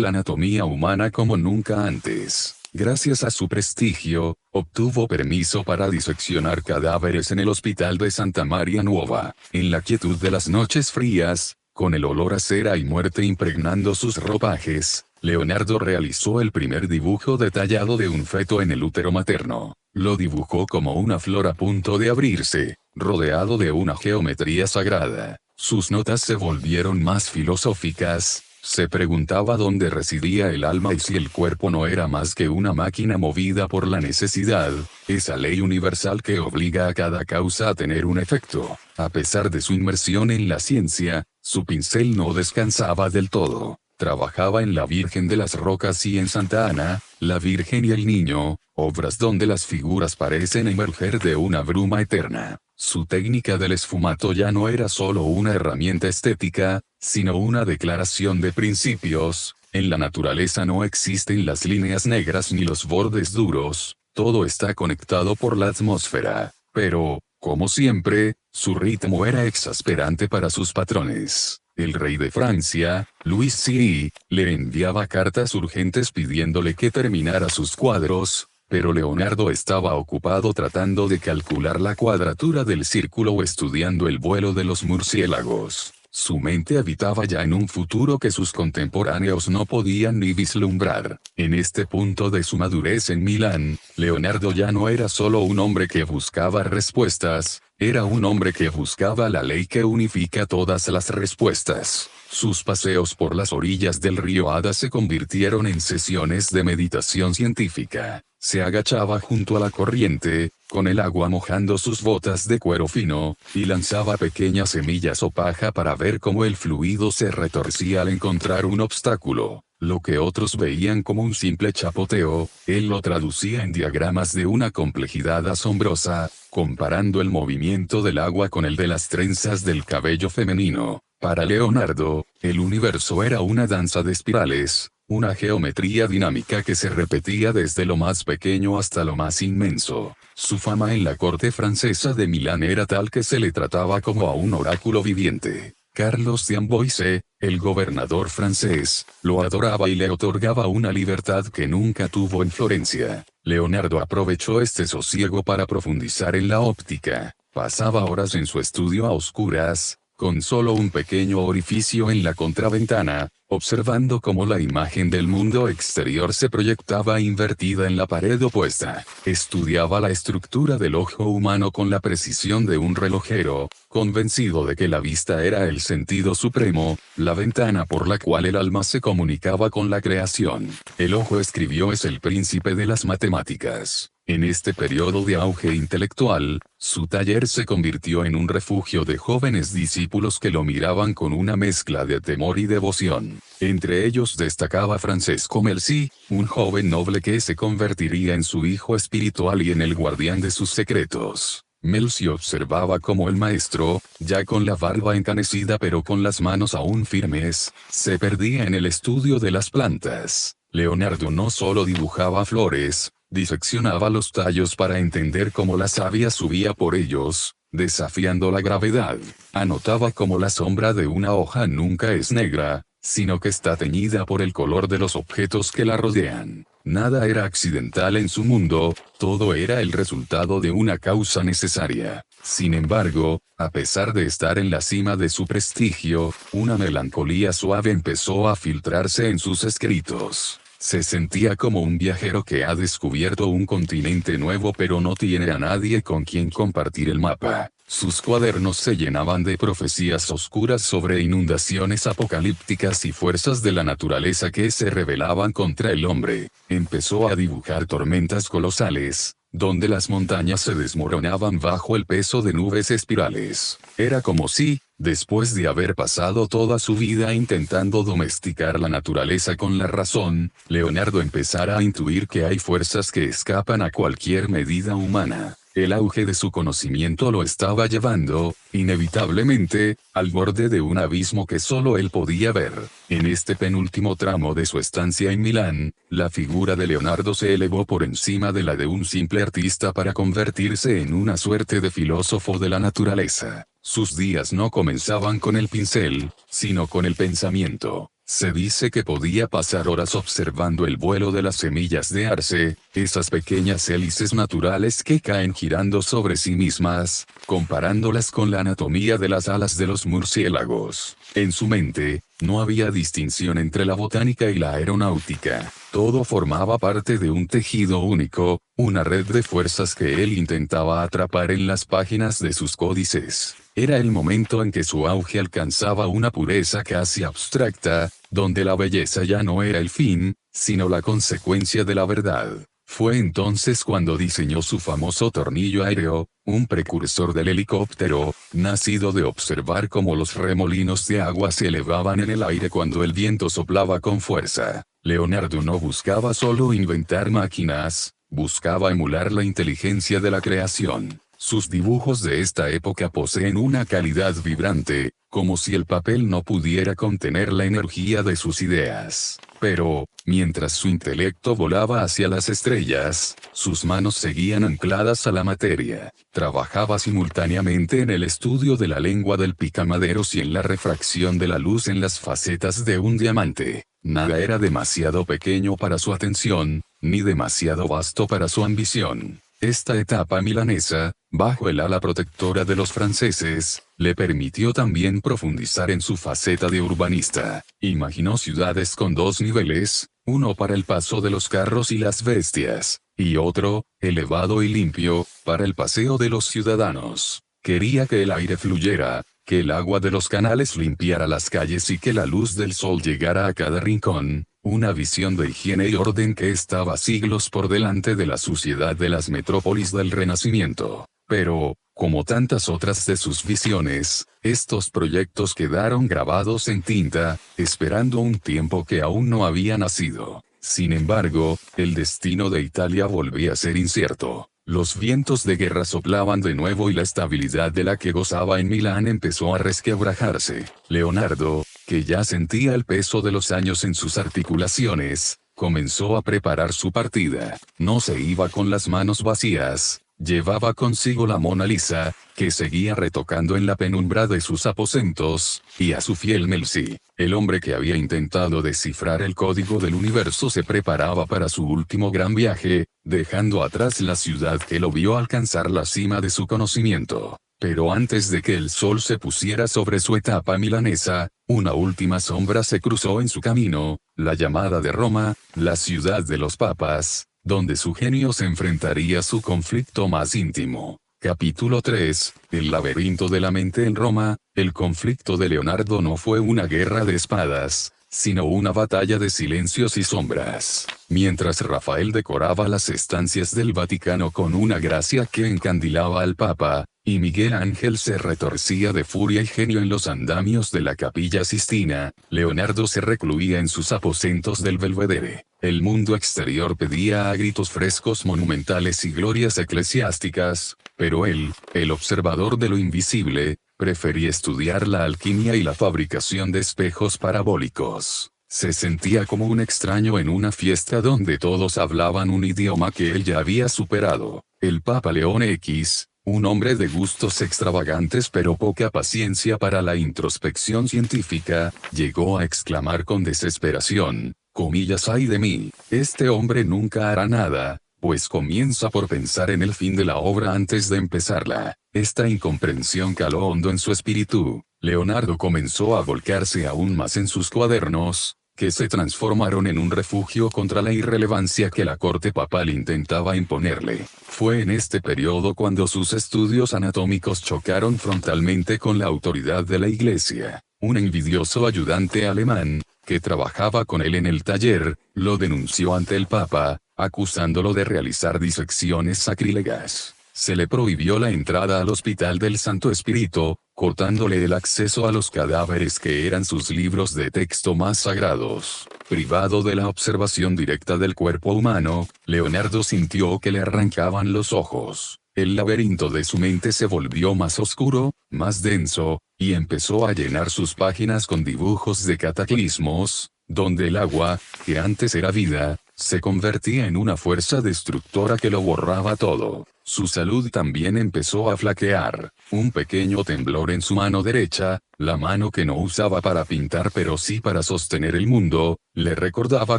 Speaker 1: la anatomía humana como nunca antes. Gracias a su prestigio, obtuvo permiso para diseccionar cadáveres en el hospital de Santa Maria Nuova. En la quietud de las noches frías, con el olor a cera y muerte impregnando sus ropajes, Leonardo realizó el primer dibujo detallado de un feto en el útero materno. Lo dibujó como una flor a punto de abrirse, rodeado de una geometría sagrada. Sus notas se volvieron más filosóficas. Se preguntaba dónde residía el alma y si el cuerpo no era más que una máquina movida por la necesidad, esa ley universal que obliga a cada causa a tener un efecto. A pesar de su inmersión en la ciencia, su pincel no descansaba del todo. Trabajaba en La Virgen de las Rocas y en Santa Ana, La Virgen y el Niño, obras donde las figuras parecen emerger de una bruma eterna. Su técnica del esfumato ya no era solo una herramienta estética, sino una declaración de principios. En la naturaleza no existen las líneas negras ni los bordes duros, todo está conectado por la atmósfera. Pero, como siempre, su ritmo era exasperante para sus patrones. El rey de Francia, Luis XVI, le enviaba cartas urgentes pidiéndole que terminara sus cuadros, pero Leonardo estaba ocupado tratando de calcular la cuadratura del círculo o estudiando el vuelo de los murciélagos. Su mente habitaba ya en un futuro que sus contemporáneos no podían ni vislumbrar. En este punto de su madurez en Milán, Leonardo ya no era solo un hombre que buscaba respuestas, era un hombre que buscaba la ley que unifica todas las respuestas. Sus paseos por las orillas del río Ada se convirtieron en sesiones de meditación científica. Se agachaba junto a la corriente, con el agua mojando sus botas de cuero fino, y lanzaba pequeñas semillas o paja para ver cómo el fluido se retorcía al encontrar un obstáculo. Lo que otros veían como un simple chapoteo, él lo traducía en diagramas de una complejidad asombrosa, comparando el movimiento del agua con el de las trenzas del cabello femenino. Para Leonardo, el universo era una danza de espirales, una geometría dinámica que se repetía desde lo más pequeño hasta lo más inmenso. Su fama en la corte francesa de Milán era tal que se le trataba como a un oráculo viviente. Carlos de Amboise, el gobernador francés, lo adoraba y le otorgaba una libertad que nunca tuvo en Florencia. Leonardo aprovechó este sosiego para profundizar en la óptica. Pasaba horas en su estudio a oscuras, con solo un pequeño orificio en la contraventana, observando cómo la imagen del mundo exterior se proyectaba invertida en la pared opuesta. Estudiaba la estructura del ojo humano con la precisión de un relojero, convencido de que la vista era el sentido supremo, la ventana por la cual el alma se comunicaba con la creación. El ojo, escribió, es el príncipe de las matemáticas. En este periodo de auge intelectual, su taller se convirtió en un refugio de jóvenes discípulos que lo miraban con una mezcla de temor y devoción. Entre ellos destacaba Francesco Melzi, un joven noble que se convertiría en su hijo espiritual y en el guardián de sus secretos. Melzi observaba cómo el maestro, ya con la barba encanecida pero con las manos aún firmes, se perdía en el estudio de las plantas. Leonardo no solo dibujaba flores, diseccionaba los tallos para entender cómo la savia subía por ellos, desafiando la gravedad. Anotaba cómo la sombra de una hoja nunca es negra, sino que está teñida por el color de los objetos que la rodean. Nada era accidental en su mundo, todo era el resultado de una causa necesaria. Sin embargo, a pesar de estar en la cima de su prestigio, una melancolía suave empezó a filtrarse en sus escritos. Se sentía como un viajero que ha descubierto un continente nuevo pero no tiene a nadie con quien compartir el mapa. Sus cuadernos se llenaban de profecías oscuras sobre inundaciones apocalípticas y fuerzas de la naturaleza que se rebelaban contra el hombre. Empezó a dibujar tormentas colosales, donde las montañas se desmoronaban bajo el peso de nubes espirales. Era como si, después de haber pasado toda su vida intentando domesticar la naturaleza con la razón, Leonardo empezara a intuir que hay fuerzas que escapan a cualquier medida humana. El auge de su conocimiento lo estaba llevando, inevitablemente, al borde de un abismo que solo él podía ver. En este penúltimo tramo de su estancia en Milán, la figura de Leonardo se elevó por encima de la de un simple artista para convertirse en una suerte de filósofo de la naturaleza. Sus días no comenzaban con el pincel, sino con el pensamiento. Se dice que podía pasar horas observando el vuelo de las semillas de arce, esas pequeñas hélices naturales que caen girando sobre sí mismas, comparándolas con la anatomía de las alas de los murciélagos. En su mente, no había distinción entre la botánica y la aeronáutica. Todo formaba parte de un tejido único, una red de fuerzas que él intentaba atrapar en las páginas de sus códices. Era el momento en que su auge alcanzaba una pureza casi abstracta, donde la belleza ya no era el fin, sino la consecuencia de la verdad. Fue entonces cuando diseñó su famoso tornillo aéreo, un precursor del helicóptero, nacido de observar cómo los remolinos de agua se elevaban en el aire cuando el viento soplaba con fuerza. Leonardo no buscaba solo inventar máquinas, buscaba emular la inteligencia de la creación. Sus dibujos de esta época poseen una calidad vibrante, como si el papel no pudiera contener la energía de sus ideas. Pero, mientras su intelecto volaba hacia las estrellas, sus manos seguían ancladas a la materia. Trabajaba simultáneamente en el estudio de la lengua del picamaderos y en la refracción de la luz en las facetas de un diamante. Nada era demasiado pequeño para su atención, ni demasiado vasto para su ambición. Esta etapa milanesa, bajo el ala protectora de los franceses, le permitió también profundizar en su faceta de urbanista. Imaginó ciudades con dos niveles, uno para el paso de los carros y las bestias, y otro, elevado y limpio, para el paseo de los ciudadanos. Quería que el aire fluyera, que el agua de los canales limpiara las calles y que la luz del sol llegara a cada rincón. Una visión de higiene y orden que estaba siglos por delante de la suciedad de las metrópolis del Renacimiento. Pero, como tantas otras de sus visiones, estos proyectos quedaron grabados en tinta, esperando un tiempo que aún no había nacido. Sin embargo, el destino de Italia volvía a ser incierto. Los vientos de guerra soplaban de nuevo y la estabilidad de la que gozaba en Milán empezó a resquebrajarse. Leonardo, que ya sentía el peso de los años en sus articulaciones, comenzó a preparar su partida. No se iba con las manos vacías. Llevaba consigo la Mona Lisa, que seguía retocando en la penumbra de sus aposentos, y a su fiel Melzi. El hombre que había intentado descifrar el código del universo se preparaba para su último gran viaje, dejando atrás la ciudad que lo vio alcanzar la cima de su conocimiento. Pero antes de que el sol se pusiera sobre su etapa milanesa, una última sombra se cruzó en su camino, la llamada de Roma, la ciudad de los papas, donde su genio se enfrentaría a su conflicto más íntimo. Capítulo 3, El laberinto de la mente en Roma. El conflicto de Leonardo no fue una guerra de espadas, sino una batalla de silencios y sombras. Mientras Rafael decoraba las estancias del Vaticano con una gracia que encandilaba al Papa, y Miguel Ángel se retorcía de furia y genio en los andamios de la Capilla Sistina, Leonardo se recluía en sus aposentos del Belvedere. El mundo exterior pedía a gritos frescos monumentales y glorias eclesiásticas, pero él, el observador de lo invisible, prefería estudiar la alquimia y la fabricación de espejos parabólicos. Se sentía como un extraño en una fiesta donde todos hablaban un idioma que él ya había superado. El Papa León X, un hombre de gustos extravagantes pero poca paciencia para la introspección científica, llegó a exclamar con desesperación, comillas, ay de mí, este hombre nunca hará nada, pues comienza por pensar en el fin de la obra antes de empezarla. Esta incomprensión caló hondo en su espíritu. Leonardo comenzó a volcarse aún más en sus cuadernos, que se transformaron en un refugio contra la irrelevancia que la corte papal intentaba imponerle. Fue en este periodo cuando sus estudios anatómicos chocaron frontalmente con la autoridad de la Iglesia. Un envidioso ayudante alemán, que trabajaba con él en el taller, lo denunció ante el Papa, acusándolo de realizar disecciones sacrílegas. Se le prohibió la entrada al Hospital del Santo Espíritu, cortándole el acceso a los cadáveres que eran sus libros de texto más sagrados. Privado de la observación directa del cuerpo humano, Leonardo sintió que le arrancaban los ojos. El laberinto de su mente se volvió más oscuro, más denso, y empezó a llenar sus páginas con dibujos de cataclismos, donde el agua, que antes era vida, se convertía en una fuerza destructora que lo borraba todo. Su salud también empezó a flaquear. Un pequeño temblor en su mano derecha, la mano que no usaba para pintar pero sí para sostener el mundo, le recordaba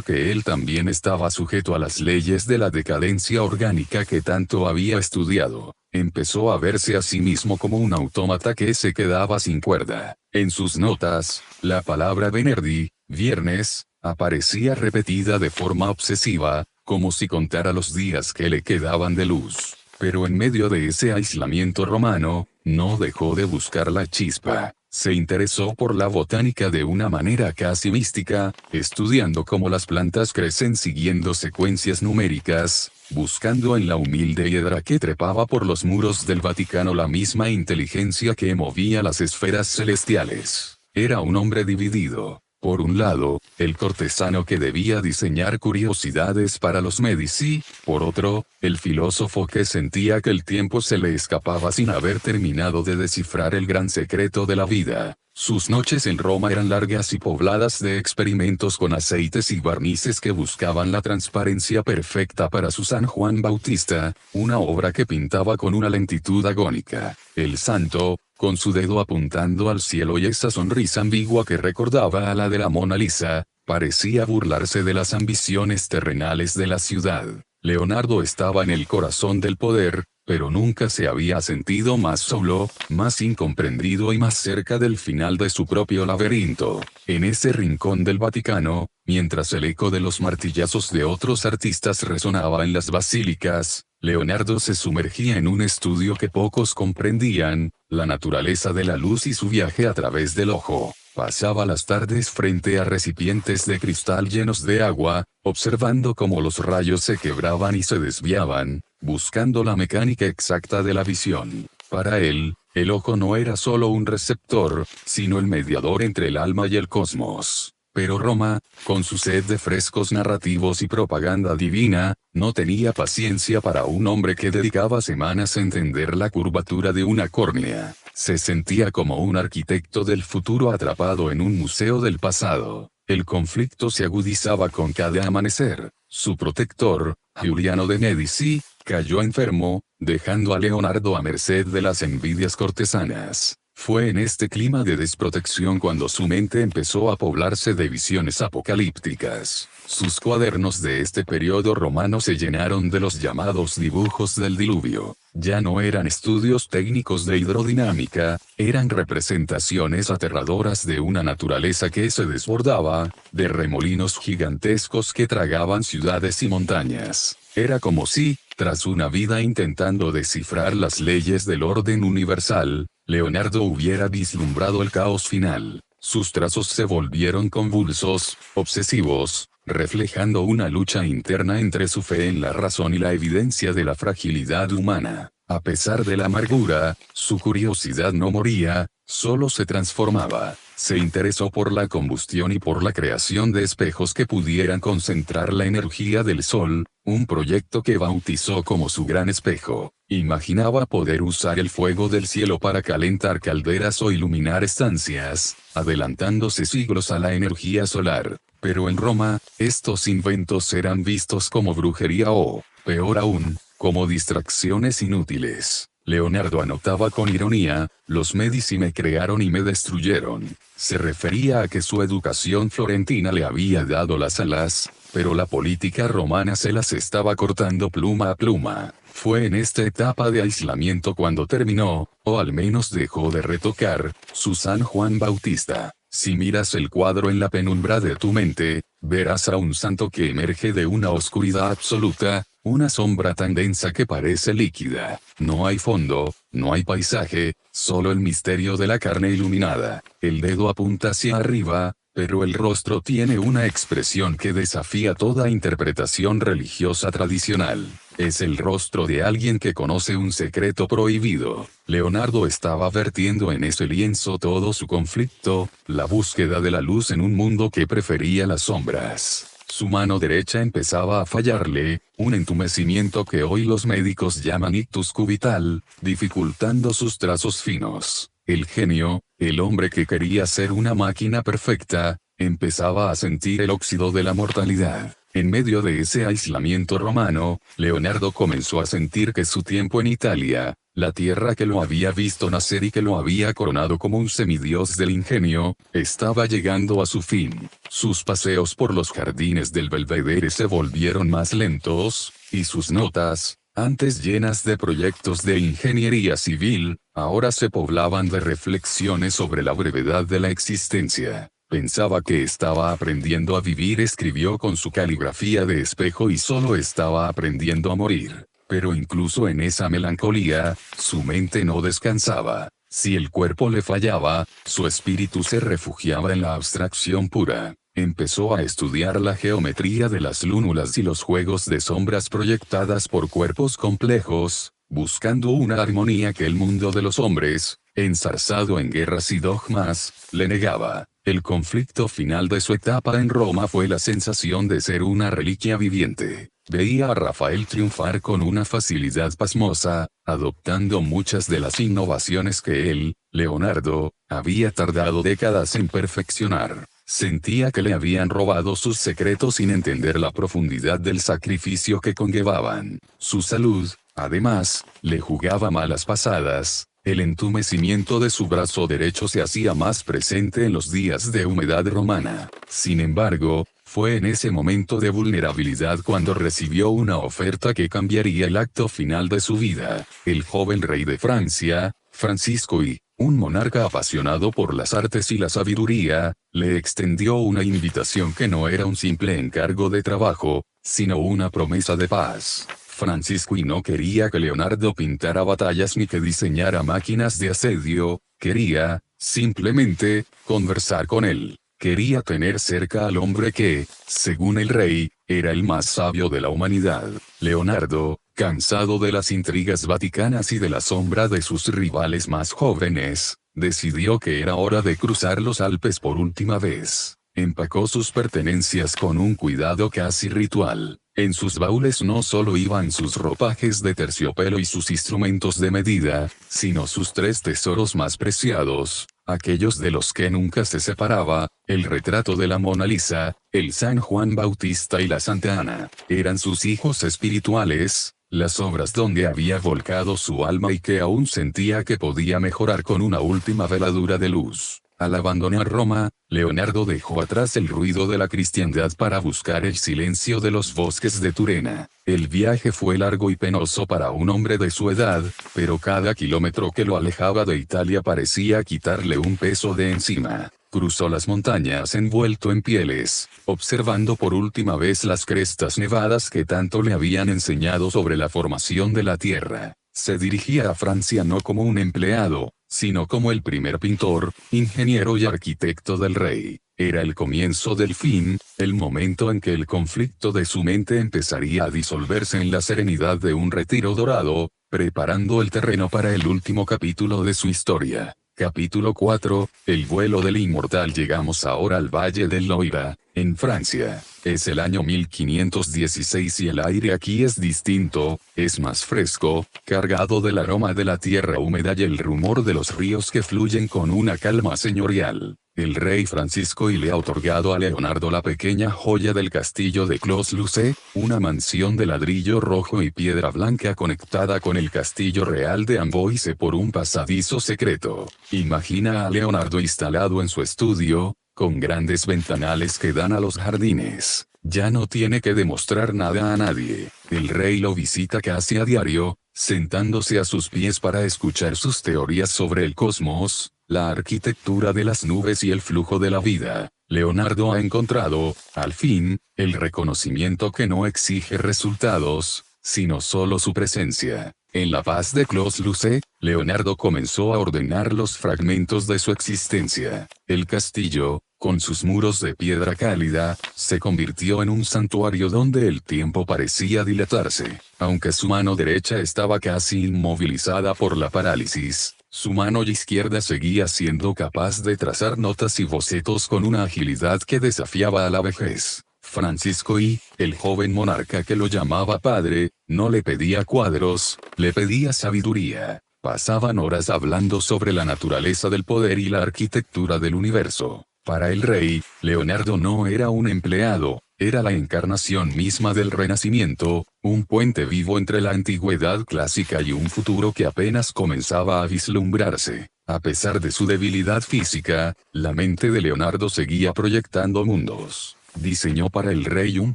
Speaker 1: que él también estaba sujeto a las leyes de la decadencia orgánica que tanto había estudiado. Empezó a verse a sí mismo como un autómata que se quedaba sin cuerda. En sus notas, la palabra venerdì, viernes, aparecía repetida de forma obsesiva, como si contara los días que le quedaban de luz. Pero en medio de ese aislamiento romano, no dejó de buscar la chispa. Se interesó por la botánica de una manera casi mística, estudiando cómo las plantas crecen siguiendo secuencias numéricas, buscando en la humilde hiedra que trepaba por los muros del Vaticano la misma inteligencia que movía las esferas celestiales. Era un hombre dividido. Por un lado, el cortesano que debía diseñar curiosidades para los Medici, por otro, el filósofo que sentía que el tiempo se le escapaba sin haber terminado de descifrar el gran secreto de la vida. Sus noches en Roma eran largas y pobladas de experimentos con aceites y barnices que buscaban la transparencia perfecta para su San Juan Bautista, una obra que pintaba con una lentitud agónica. El santo, con su dedo apuntando al cielo y esa sonrisa ambigua que recordaba a la de la Mona Lisa, parecía burlarse de las ambiciones terrenales de la ciudad. Leonardo estaba en el corazón del poder, pero nunca se había sentido más solo, más incomprendido y más cerca del final de su propio laberinto. En ese rincón del Vaticano, mientras el eco de los martillazos de otros artistas resonaba en las basílicas, Leonardo se sumergía en un estudio que pocos comprendían, la naturaleza de la luz y su viaje a través del ojo. Pasaba las tardes frente a recipientes de cristal llenos de agua, observando cómo los rayos se quebraban y se desviaban, buscando la mecánica exacta de la visión. Para él, el ojo no era solo un receptor, sino el mediador entre el alma y el cosmos. Pero Roma, con su sed de frescos narrativos y propaganda divina, no tenía paciencia para un hombre que dedicaba semanas a entender la curvatura de una córnea. Se sentía como un arquitecto del futuro atrapado en un museo del pasado. El conflicto se agudizaba con cada amanecer. Su protector, Giuliano de Medici, cayó enfermo, dejando a Leonardo a merced de las envidias cortesanas. Fue en este clima de desprotección cuando su mente empezó a poblarse de visiones apocalípticas. Sus cuadernos de este periodo romano se llenaron de los llamados dibujos del diluvio. Ya no eran estudios técnicos de hidrodinámica, eran representaciones aterradoras de una naturaleza que se desbordaba, de remolinos gigantescos que tragaban ciudades y montañas. Era como si, tras una vida intentando descifrar las leyes del orden universal, Leonardo hubiera vislumbrado el caos final. Sus trazos se volvieron convulsos, obsesivos, reflejando una lucha interna entre su fe en la razón y la evidencia de la fragilidad humana. A pesar de la amargura, su curiosidad no moría, solo se transformaba. Se interesó por la combustión y por la creación de espejos que pudieran concentrar la energía del sol, un proyecto que bautizó como su gran espejo. Imaginaba poder usar el fuego del cielo para calentar calderas o iluminar estancias, adelantándose siglos a la energía solar. Pero en Roma, estos inventos eran vistos como brujería o, peor aún, como distracciones inútiles. Leonardo anotaba con ironía, los Medici me crearon y me destruyeron. Se refería a que su educación florentina le había dado las alas, pero la política romana se las estaba cortando pluma a pluma. Fue en esta etapa de aislamiento cuando terminó, o al menos dejó de retocar, su San Juan Bautista. Si miras el cuadro en la penumbra de tu mente, verás a un santo que emerge de una oscuridad absoluta, una sombra tan densa que parece líquida. No hay fondo, no hay paisaje, solo el misterio de la carne iluminada. El dedo apunta hacia arriba, pero el rostro tiene una expresión que desafía toda interpretación religiosa tradicional. Es el rostro de alguien que conoce un secreto prohibido. Leonardo estaba vertiendo en ese lienzo todo su conflicto, la búsqueda de la luz en un mundo que prefería las sombras. Su mano derecha empezaba a fallarle, un entumecimiento que hoy los médicos llaman ictus cubital, dificultando sus trazos finos. El genio, el hombre que quería ser una máquina perfecta, empezaba a sentir el óxido de la mortalidad. En medio de ese aislamiento romano, Leonardo comenzó a sentir que su tiempo en Italia, la tierra que lo había visto nacer y que lo había coronado como un semidios del ingenio, estaba llegando a su fin. Sus paseos por los jardines del Belvedere se volvieron más lentos, y sus notas, antes llenas de proyectos de ingeniería civil, ahora se poblaban de reflexiones sobre la brevedad de la existencia. Pensaba que estaba aprendiendo a vivir, escribió con su caligrafía de espejo, y solo estaba aprendiendo a morir. Pero incluso en esa melancolía, su mente no descansaba. Si el cuerpo le fallaba, su espíritu se refugiaba en la abstracción pura. Empezó a estudiar la geometría de las lúnulas y los juegos de sombras proyectadas por cuerpos complejos, buscando una armonía que el mundo de los hombres, enzarzado en guerras y dogmas, le negaba. El conflicto final de su etapa en Roma fue la sensación de ser una reliquia viviente. Veía a Rafael triunfar con una facilidad pasmosa, adoptando muchas de las innovaciones que él, Leonardo, había tardado décadas en perfeccionar. Sentía que le habían robado sus secretos sin entender la profundidad del sacrificio que conllevaban. Su salud, además, le jugaba malas pasadas. El entumecimiento de su brazo derecho se hacía más presente en los días de humedad romana. Sin embargo, fue en ese momento de vulnerabilidad cuando recibió una oferta que cambiaría el acto final de su vida. El joven rey de Francia, Francisco I, un monarca apasionado por las artes y la sabiduría, le extendió una invitación que no era un simple encargo de trabajo, sino una promesa de paz. Francisco I no quería que Leonardo pintara batallas ni que diseñara máquinas de asedio, quería, simplemente, conversar con él. Quería tener cerca al hombre que, según el rey, era el más sabio de la humanidad. Leonardo, cansado de las intrigas vaticanas y de la sombra de sus rivales más jóvenes, decidió que era hora de cruzar los Alpes por última vez. Empacó sus pertenencias con un cuidado casi ritual. En sus baúles no solo iban sus ropajes de terciopelo y sus instrumentos de medida, sino sus tres tesoros más preciados, aquellos de los que nunca se separaba, el retrato de la Mona Lisa, el San Juan Bautista y la Santa Ana. Eran sus hijos espirituales, las obras donde había volcado su alma y que aún sentía que podía mejorar con una última veladura de luz. Al abandonar Roma, Leonardo dejó atrás el ruido de la cristiandad para buscar el silencio de los bosques de Turena. El viaje fue largo y penoso para un hombre de su edad, pero cada kilómetro que lo alejaba de Italia parecía quitarle un peso de encima. Cruzó las montañas envuelto en pieles, observando por última vez las crestas nevadas que tanto le habían enseñado sobre la formación de la tierra. Se dirigía a Francia no como un empleado, sino como el primer pintor, ingeniero y arquitecto del rey. Era el comienzo del fin, el momento en que el conflicto de su mente empezaría a disolverse en la serenidad de un retiro dorado, preparando el terreno para el último capítulo de su historia. Capítulo 4, el vuelo del inmortal. Llegamos ahora al Valle del Loira, en Francia. Es el año 1516 y el aire aquí es distinto, es más fresco, cargado del aroma de la tierra húmeda y el rumor de los ríos que fluyen con una calma señorial. El rey Francisco I le ha otorgado a Leonardo la pequeña joya del castillo de Clos-Lucé, una mansión de ladrillo rojo y piedra blanca conectada con el castillo real de Amboise por un pasadizo secreto. Imagina a Leonardo instalado en su estudio, con grandes ventanales que dan a los jardines. Ya no tiene que demostrar nada a nadie. El rey lo visita casi a diario, sentándose a sus pies para escuchar sus teorías sobre el cosmos, la arquitectura de las nubes y el flujo de la vida. Leonardo ha encontrado, al fin, el reconocimiento que no exige resultados, sino solo su presencia. En la paz de Clos-Lucé, Leonardo comenzó a ordenar los fragmentos de su existencia. El castillo, con sus muros de piedra cálida, se convirtió en un santuario donde el tiempo parecía dilatarse. Aunque su mano derecha estaba casi inmovilizada por la parálisis, su mano izquierda seguía siendo capaz de trazar notas y bocetos con una agilidad que desafiaba a la vejez. Francisco I, el joven monarca que lo llamaba padre, no le pedía cuadros, le pedía sabiduría. Pasaban horas hablando sobre la naturaleza del poder y la arquitectura del universo. Para el rey, Leonardo no era un empleado, era la encarnación misma del Renacimiento, un puente vivo entre la antigüedad clásica y un futuro que apenas comenzaba a vislumbrarse. A pesar de su debilidad física, la mente de Leonardo seguía proyectando mundos. Diseñó para el rey un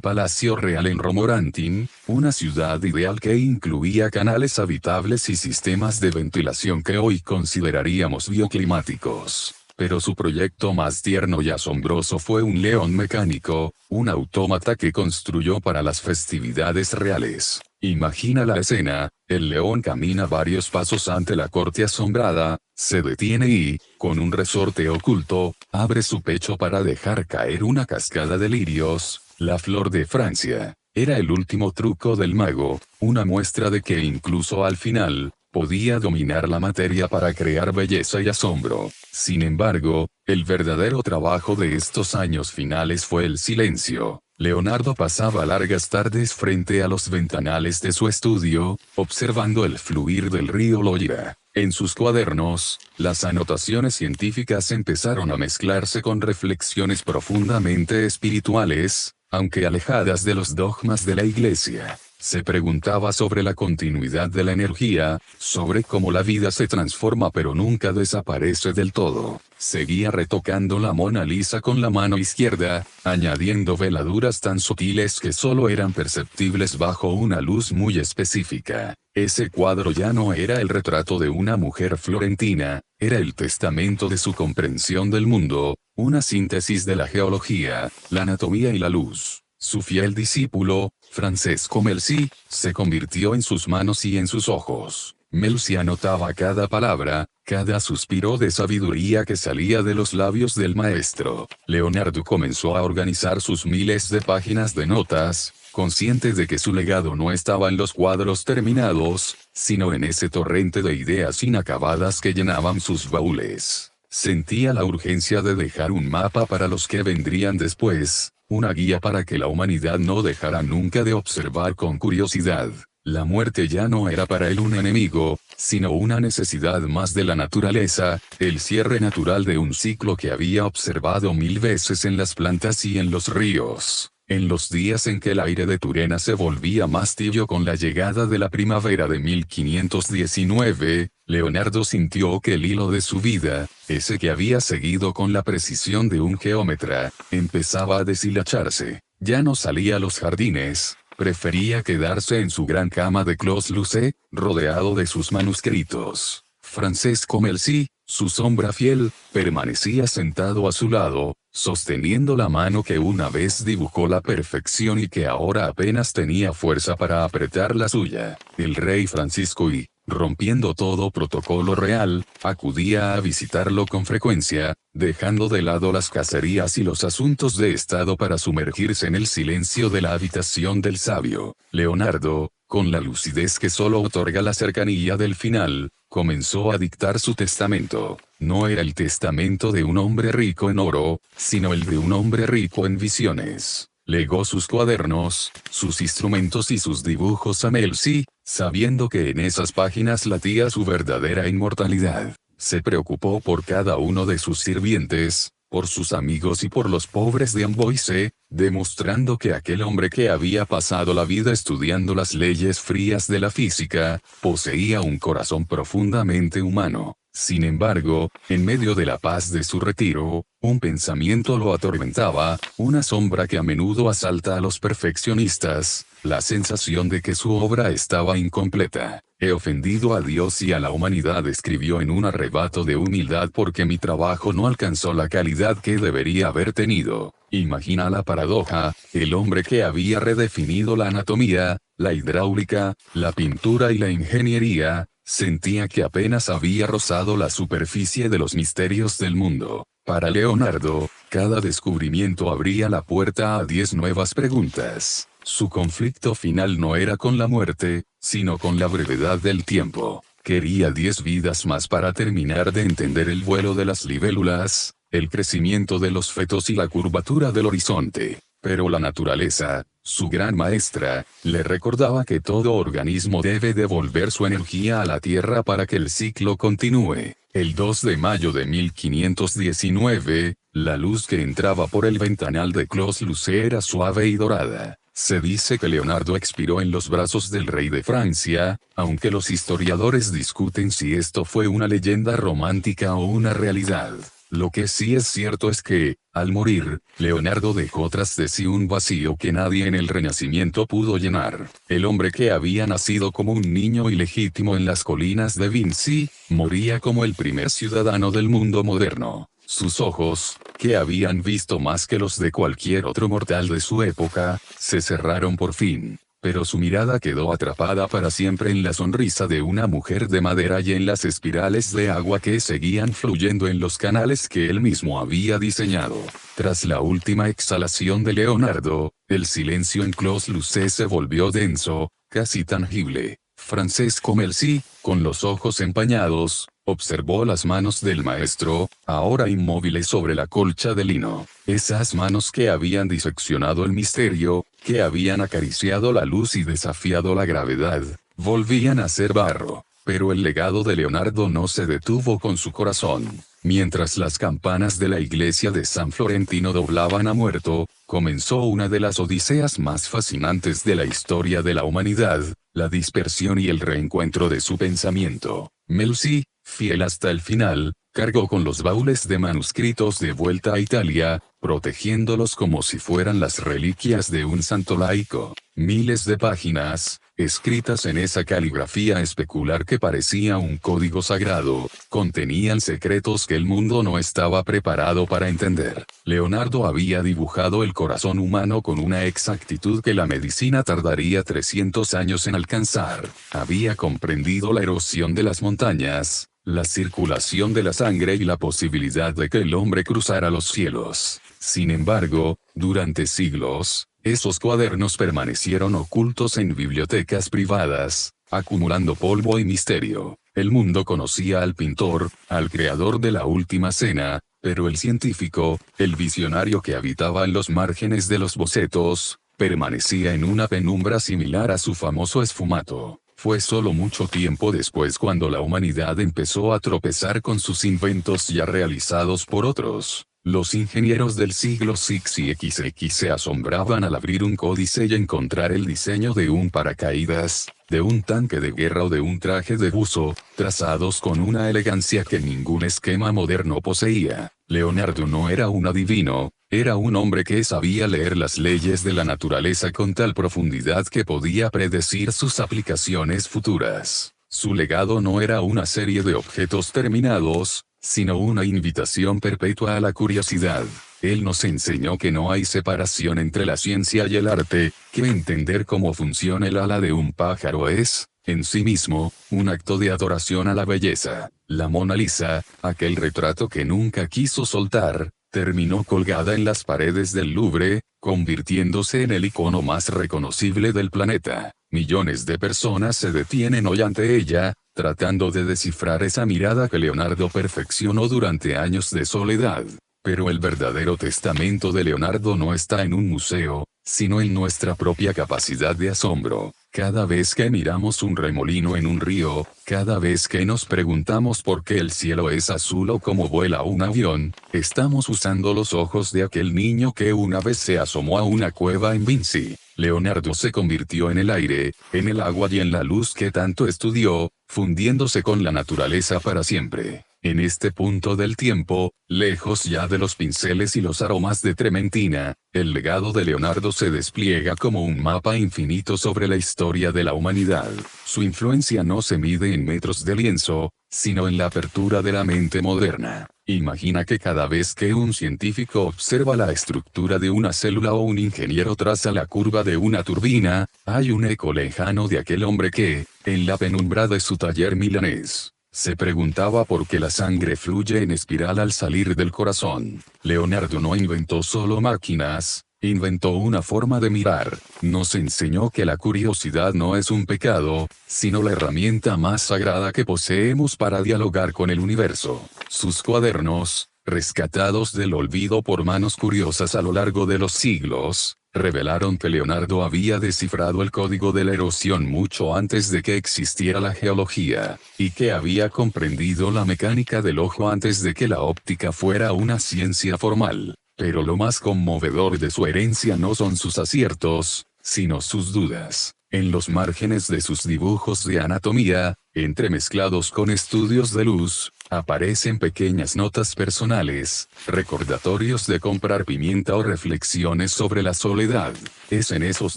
Speaker 1: palacio real en Romorantin, una ciudad ideal que incluía canales habitables y sistemas de ventilación que hoy consideraríamos bioclimáticos. Pero su proyecto más tierno y asombroso fue un león mecánico, un autómata que construyó para las festividades reales. Imagina la escena, el león camina varios pasos ante la corte asombrada, se detiene y, con un resorte oculto, abre su pecho para dejar caer una cascada de lirios, la flor de Francia. Era el último truco del mago, una muestra de que incluso al final, podía dominar la materia para crear belleza y asombro. Sin embargo, el verdadero trabajo de estos años finales fue el silencio. Leonardo pasaba largas tardes frente a los ventanales de su estudio, observando el fluir del río Loira. En sus cuadernos, las anotaciones científicas empezaron a mezclarse con reflexiones profundamente espirituales, aunque alejadas de los dogmas de la Iglesia. Se preguntaba sobre la continuidad de la energía, sobre cómo la vida se transforma pero nunca desaparece del todo. Seguía retocando la Mona Lisa con la mano izquierda, añadiendo veladuras tan sutiles que solo eran perceptibles bajo una luz muy específica. Ese cuadro ya no era el retrato de una mujer florentina, era el testamento de su comprensión del mundo, una síntesis de la geología, la anatomía y la luz. Su fiel discípulo, Francesco Melzi, se convirtió en sus manos y en sus ojos. Melzi anotaba cada palabra, cada suspiro de sabiduría que salía de los labios del maestro. Leonardo comenzó a organizar sus miles de páginas de notas, consciente de que su legado no estaba en los cuadros terminados, sino en ese torrente de ideas inacabadas que llenaban sus baúles. Sentía la urgencia de dejar un mapa para los que vendrían después, una guía para que la humanidad no dejara nunca de observar con curiosidad. La muerte ya no era para él un enemigo, sino una necesidad más de la naturaleza, el cierre natural de un ciclo que había observado 1000 veces en las plantas y en los ríos. En los días en que el aire de Turena se volvía más tibio con la llegada de la primavera de 1519, Leonardo sintió que el hilo de su vida, ese que había seguido con la precisión de un geómetra, empezaba a deshilacharse. Ya no salía a los jardines, prefería quedarse en su gran cama de Clos-Lucé, rodeado de sus manuscritos. Francesco Melzi, su sombra fiel, permanecía sentado a su lado, sosteniendo la mano que una vez dibujó la perfección y que ahora apenas tenía fuerza para apretar la suya. El rey Francisco I, rompiendo todo protocolo real, acudía a visitarlo con frecuencia, dejando de lado las cacerías y los asuntos de estado para sumergirse en el silencio de la habitación del sabio. Leonardo, con la lucidez que solo otorga la cercanía del final, comenzó a dictar su testamento. No era el testamento de un hombre rico en oro, sino el de un hombre rico en visiones. Legó sus cuadernos, sus instrumentos y sus dibujos a Melzi, sabiendo que en esas páginas latía su verdadera inmortalidad. Se preocupó por cada uno de sus sirvientes, por sus amigos y por los pobres de Amboise, demostrando que aquel hombre que había pasado la vida estudiando las leyes frías de la física, poseía un corazón profundamente humano. Sin embargo, en medio de la paz de su retiro, un pensamiento lo atormentaba, una sombra que a menudo asalta a los perfeccionistas, la sensación de que su obra estaba incompleta. He ofendido a Dios y a la humanidad, escribió en un arrebato de humildad, porque mi trabajo no alcanzó la calidad que debería haber tenido. Imagina la paradoja: el hombre que había redefinido la anatomía, la hidráulica, la pintura y la ingeniería, sentía que apenas había rozado la superficie de los misterios del mundo. Para Leonardo, cada descubrimiento abría la puerta a 10 nuevas preguntas. Su conflicto final no era con la muerte, sino con la brevedad del tiempo. Quería 10 vidas más para terminar de entender el vuelo de las libélulas, el crecimiento de los fetos y la curvatura del horizonte. Pero la naturaleza, su gran maestra, le recordaba que todo organismo debe devolver su energía a la tierra para que el ciclo continúe. El 2 de mayo de 1519, la luz que entraba por el ventanal de Clos-Lucé era suave y dorada. Se dice que Leonardo expiró en los brazos del rey de Francia, aunque los historiadores discuten si esto fue una leyenda romántica o una realidad. Lo que sí es cierto es que, al morir, Leonardo dejó tras de sí un vacío que nadie en el Renacimiento pudo llenar. El hombre que había nacido como un niño ilegítimo en las colinas de Vinci, moría como el primer ciudadano del mundo moderno. Sus ojos, que habían visto más que los de cualquier otro mortal de su época, se cerraron por fin. Pero su mirada quedó atrapada para siempre en la sonrisa de una mujer de madera y en las espirales de agua que seguían fluyendo en los canales que él mismo había diseñado. Tras la última exhalación de Leonardo, el silencio en Clos-Lucé se volvió denso, casi tangible. Francesco Melzi, con los ojos empañados, observó las manos del maestro, ahora inmóviles sobre la colcha de lino. Esas manos que habían diseccionado el misterio, que habían acariciado la luz y desafiado la gravedad, volvían a ser barro. Pero el legado de Leonardo no se detuvo con su corazón. Mientras las campanas de la iglesia de San Florentino doblaban a muerto, comenzó una de las odiseas más fascinantes de la historia de la humanidad, la dispersión y el reencuentro de su pensamiento. Melzi, fiel hasta el final, cargó con los baúles de manuscritos de vuelta a Italia, protegiéndolos como si fueran las reliquias de un santo laico. Miles de páginas, escritas en esa caligrafía especular que parecía un código sagrado, contenían secretos que el mundo no estaba preparado para entender. Leonardo había dibujado el corazón humano con una exactitud que la medicina tardaría 300 años en alcanzar. Había comprendido la erosión de las montañas, la circulación de la sangre y la posibilidad de que el hombre cruzara los cielos. Sin embargo, durante siglos, esos cuadernos permanecieron ocultos en bibliotecas privadas, acumulando polvo y misterio. El mundo conocía al pintor, al creador de la última cena, pero el científico, el visionario que habitaba en los márgenes de los bocetos, permanecía en una penumbra similar a su famoso esfumato. Fue solo mucho tiempo después cuando la humanidad empezó a tropezar con sus inventos ya realizados por otros. Los ingenieros del siglo X y XX se asombraban al abrir un códice y encontrar el diseño de un paracaídas, de un tanque de guerra o de un traje de buzo, trazados con una elegancia que ningún esquema moderno poseía. Leonardo no era un adivino, era un hombre que sabía leer las leyes de la naturaleza con tal profundidad que podía predecir sus aplicaciones futuras. Su legado no era una serie de objetos terminados, sino una invitación perpetua a la curiosidad. Él nos enseñó que no hay separación entre la ciencia y el arte, que entender cómo funciona el ala de un pájaro es, en sí mismo, un acto de adoración a la belleza. La Mona Lisa, aquel retrato que nunca quiso soltar, terminó colgada en las paredes del Louvre, convirtiéndose en el icono más reconocible del planeta. Millones de personas se detienen hoy ante ella, tratando de descifrar esa mirada que Leonardo perfeccionó durante años de soledad. Pero el verdadero testamento de Leonardo no está en un museo, sino en nuestra propia capacidad de asombro. Cada vez que miramos un remolino en un río, cada vez que nos preguntamos por qué el cielo es azul o cómo vuela un avión, estamos usando los ojos de aquel niño que una vez se asomó a una cueva en Vinci. Leonardo se convirtió en el aire, en el agua y en la luz que tanto estudió, fundiéndose con la naturaleza para siempre. En este punto del tiempo, lejos ya de los pinceles y los aromas de trementina, el legado de Leonardo se despliega como un mapa infinito sobre la historia de la humanidad. Su influencia no se mide en metros de lienzo, sino en la apertura de la mente moderna. Imagina que cada vez que un científico observa la estructura de una célula o un ingeniero traza la curva de una turbina, hay un eco lejano de aquel hombre que, en la penumbra de su taller milanés, se preguntaba por qué la sangre fluye en espiral al salir del corazón. Leonardo no inventó solo máquinas, inventó una forma de mirar. Nos enseñó que la curiosidad no es un pecado, sino la herramienta más sagrada que poseemos para dialogar con el universo. Sus cuadernos, rescatados del olvido por manos curiosas a lo largo de los siglos, revelaron que Leonardo había descifrado el código de la erosión mucho antes de que existiera la geología, y que había comprendido la mecánica del ojo antes de que la óptica fuera una ciencia formal. Pero lo más conmovedor de su herencia no son sus aciertos, sino sus dudas. En los márgenes de sus dibujos de anatomía, entremezclados con estudios de luz, aparecen pequeñas notas personales, recordatorios de comprar pimienta o reflexiones sobre la soledad. Es en esos